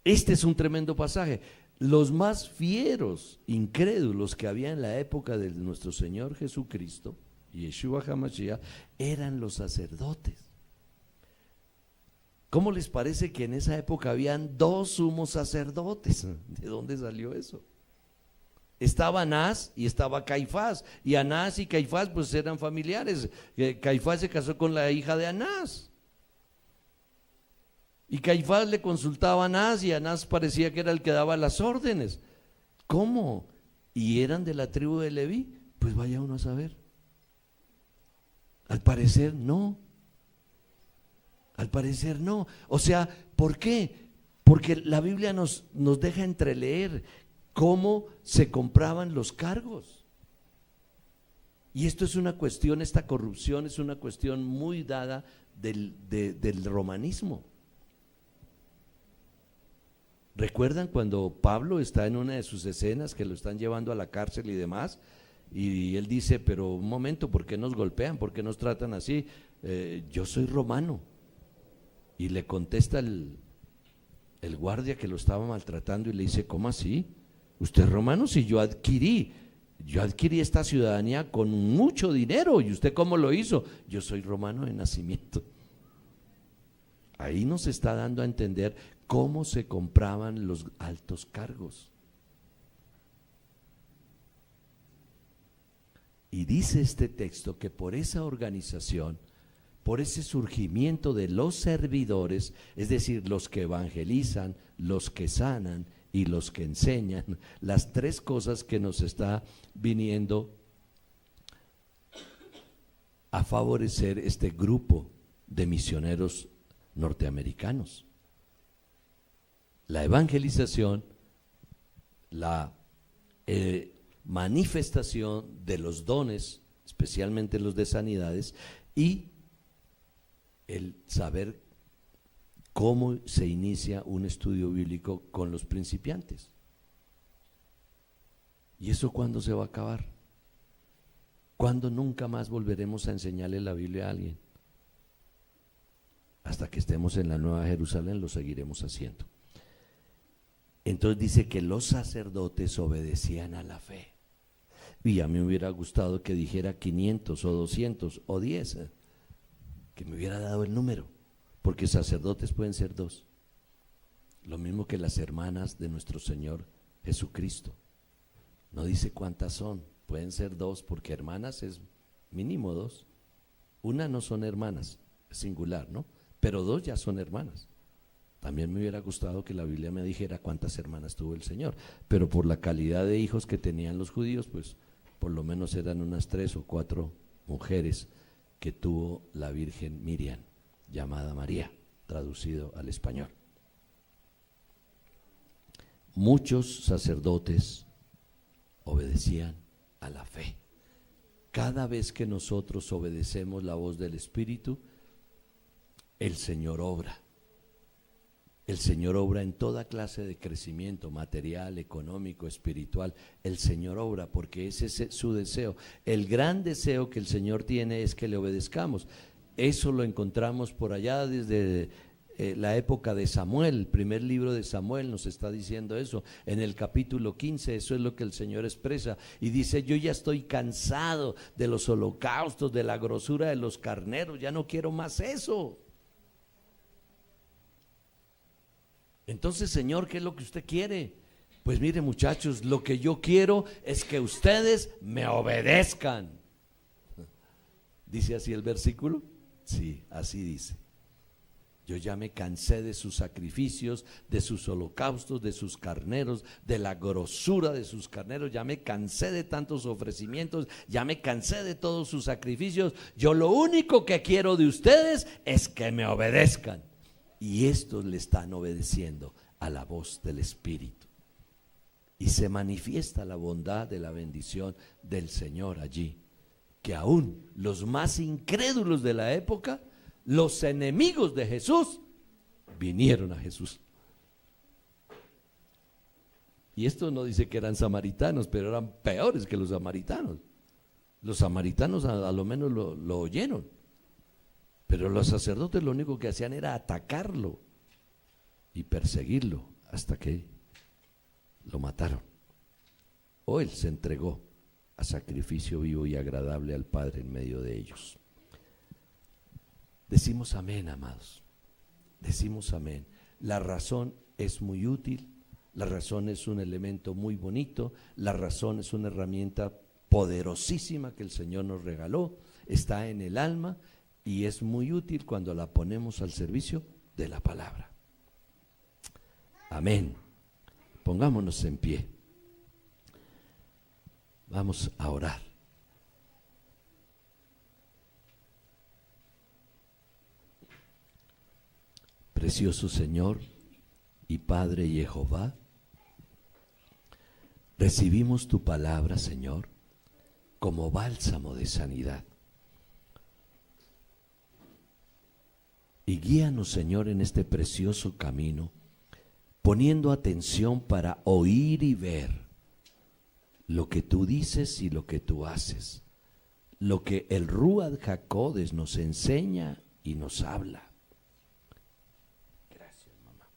Este es un tremendo pasaje. Los más fieros, incrédulos que había en la época de nuestro Señor Jesucristo, Yeshua HaMashiach, eran los sacerdotes. ¿Cómo les parece que en esa época habían 2 sumos sacerdotes? ¿De dónde salió eso? Estaba Anás y estaba Caifás, y Anás y Caifás pues eran familiares. Caifás se casó con la hija de Anás, y Caifás le consultaba a Anás, y Anás parecía que era el que daba las órdenes. ¿Cómo? ¿Y eran de la tribu de Leví? Pues vaya uno a saber. Al parecer no. Al parecer no. O sea, ¿por qué? Porque la Biblia nos deja entreleer cómo se compraban los cargos. Y esto es una cuestión, esta corrupción es una cuestión muy dada del romanismo. ¿Recuerdan cuando Pablo está en una de sus escenas que lo están llevando a la cárcel y demás? Y él dice, pero un momento, ¿por qué nos golpean? ¿Por qué nos tratan así? Yo soy romano. Y le contesta el guardia que lo estaba maltratando y le dice, ¿cómo así? ¿Usted es romano? Si yo adquirí esta ciudadanía con mucho dinero. ¿Y usted cómo lo hizo? Yo soy romano de nacimiento. Ahí nos está dando a entender cómo se compraban los altos cargos. Y dice este texto que por esa organización, por ese surgimiento de los servidores, es decir, los que evangelizan, los que sanan y los que enseñan, las 3 cosas que nos está viniendo a favorecer este grupo de misioneros norteamericanos. La evangelización, la manifestación de los dones, especialmente los de sanidades, y el saber cómo se inicia un estudio bíblico con los principiantes. ¿Y eso cuándo se va a acabar? ¿Cuándo nunca más volveremos a enseñarle la Biblia a alguien? Hasta que estemos en la Nueva Jerusalén lo seguiremos haciendo. Entonces dice que los sacerdotes obedecían a la fe. Y a mí me hubiera gustado que dijera 500 o 200 o 10, que me hubiera dado el número, porque sacerdotes pueden ser 2, lo mismo que las hermanas de nuestro Señor Jesucristo. No dice cuántas son, pueden ser 2, porque hermanas es mínimo 2. Una no son hermanas, es singular, ¿no? Pero 2 ya son hermanas. También me hubiera gustado que la Biblia me dijera cuántas hermanas tuvo el Señor, pero por la calidad de hijos que tenían los judíos, pues por lo menos eran unas 3 o 4 mujeres que tuvo la Virgen Miriam, llamada María, traducido al español. Muchos sacerdotes obedecían a la fe. Cada vez que nosotros obedecemos la voz del Espíritu, el Señor obra. El Señor obra en toda clase de crecimiento material, económico, espiritual. El Señor obra porque ese es su deseo. El gran deseo que el Señor tiene es que le obedezcamos. Eso lo encontramos por allá desde la época de Samuel. El primer libro de Samuel nos está diciendo eso. En el capítulo 15, eso es lo que el Señor expresa. Y dice, yo ya estoy cansado de los holocaustos, de la grosura de los carneros. Ya no quiero más eso. Entonces, Señor, ¿qué es lo que usted quiere? Pues mire, muchachos, lo que yo quiero es que ustedes me obedezcan. ¿Dice así el versículo? Sí, así dice. Yo ya me cansé de sus sacrificios, de sus holocaustos, de sus carneros, de la grosura de sus carneros. Ya me cansé de tantos ofrecimientos, ya me cansé de todos sus sacrificios. Yo lo único que quiero de ustedes es que me obedezcan. Y estos le están obedeciendo a la voz del Espíritu. Y se manifiesta la bondad de la bendición del Señor allí, que aún los más incrédulos de la época, los enemigos de Jesús, vinieron a Jesús. Y esto no dice que eran samaritanos, pero eran peores que los samaritanos. Los samaritanos a lo menos lo oyeron. Pero los sacerdotes lo único que hacían era atacarlo y perseguirlo hasta que lo mataron. O él se entregó a sacrificio vivo y agradable al Padre en medio de ellos. Decimos amén, amados. Decimos amén. La razón es muy útil, la razón es un elemento muy bonito, la razón es una herramienta poderosísima que el Señor nos regaló, está en el alma y es muy útil cuando la ponemos al servicio de la palabra. Amén. Pongámonos en pie. Vamos a orar. Precioso Señor y Padre Jehová, recibimos tu palabra, Señor, como bálsamo de sanidad. Y guíanos, Señor, en este precioso camino, poniendo atención para oír y ver lo que tú dices y lo que tú haces, lo que el Ruach HaKodesh nos enseña y nos habla. Gracias, mamá.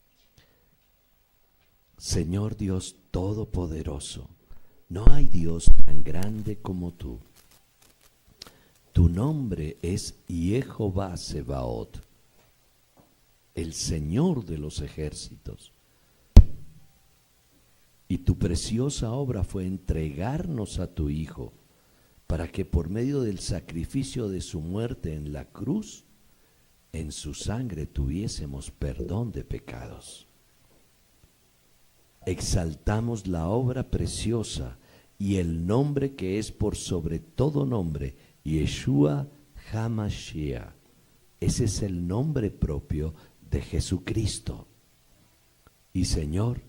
Señor Dios Todopoderoso, no hay Dios tan grande como tú. Tu nombre es Jehová Sebaot, el Señor de los ejércitos. Y tu preciosa obra fue entregarnos a tu Hijo, para que por medio del sacrificio de su muerte en la cruz, en su sangre tuviésemos perdón de pecados. Exaltamos la obra preciosa y el nombre que es por sobre todo nombre, Yeshua HaMashiach. Ese es el nombre propio de Jesucristo. Y Señor,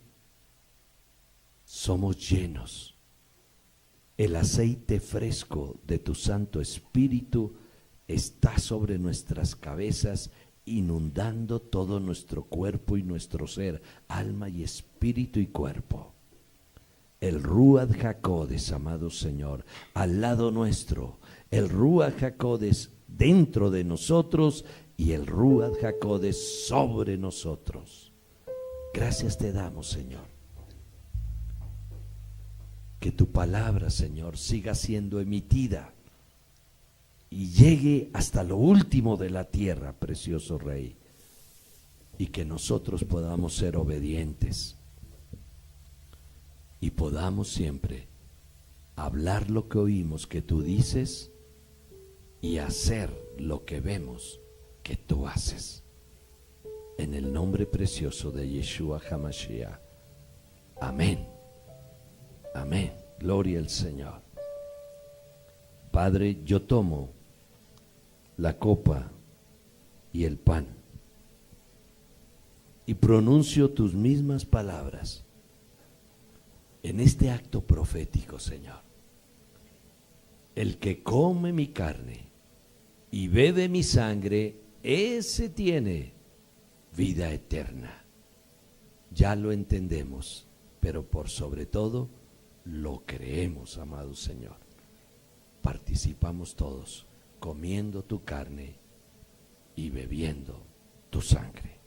somos llenos. El aceite fresco de tu Santo Espíritu está sobre nuestras cabezas, inundando todo nuestro cuerpo y nuestro ser, alma y espíritu y cuerpo. El Ruach HaKodesh, amado Señor, al lado nuestro, el Ruach HaKodesh dentro de nosotros y el Ruach HaKodesh sobre nosotros. Gracias te damos, Señor. Que tu palabra, Señor, siga siendo emitida y llegue hasta lo último de la tierra, precioso Rey, y que nosotros podamos ser obedientes y podamos siempre hablar lo que oímos que tú dices y hacer lo que vemos que tú haces. En el nombre precioso de Yeshua HaMashiach. Amén. Amén. Gloria al Señor. Padre, yo tomo la copa y el pan y pronuncio tus mismas palabras en este acto profético, Señor. El que come mi carne y bebe mi sangre, ese tiene vida eterna. Ya lo entendemos, pero por sobre todo lo creemos, amado Señor. Participamos todos comiendo tu carne y bebiendo tu sangre.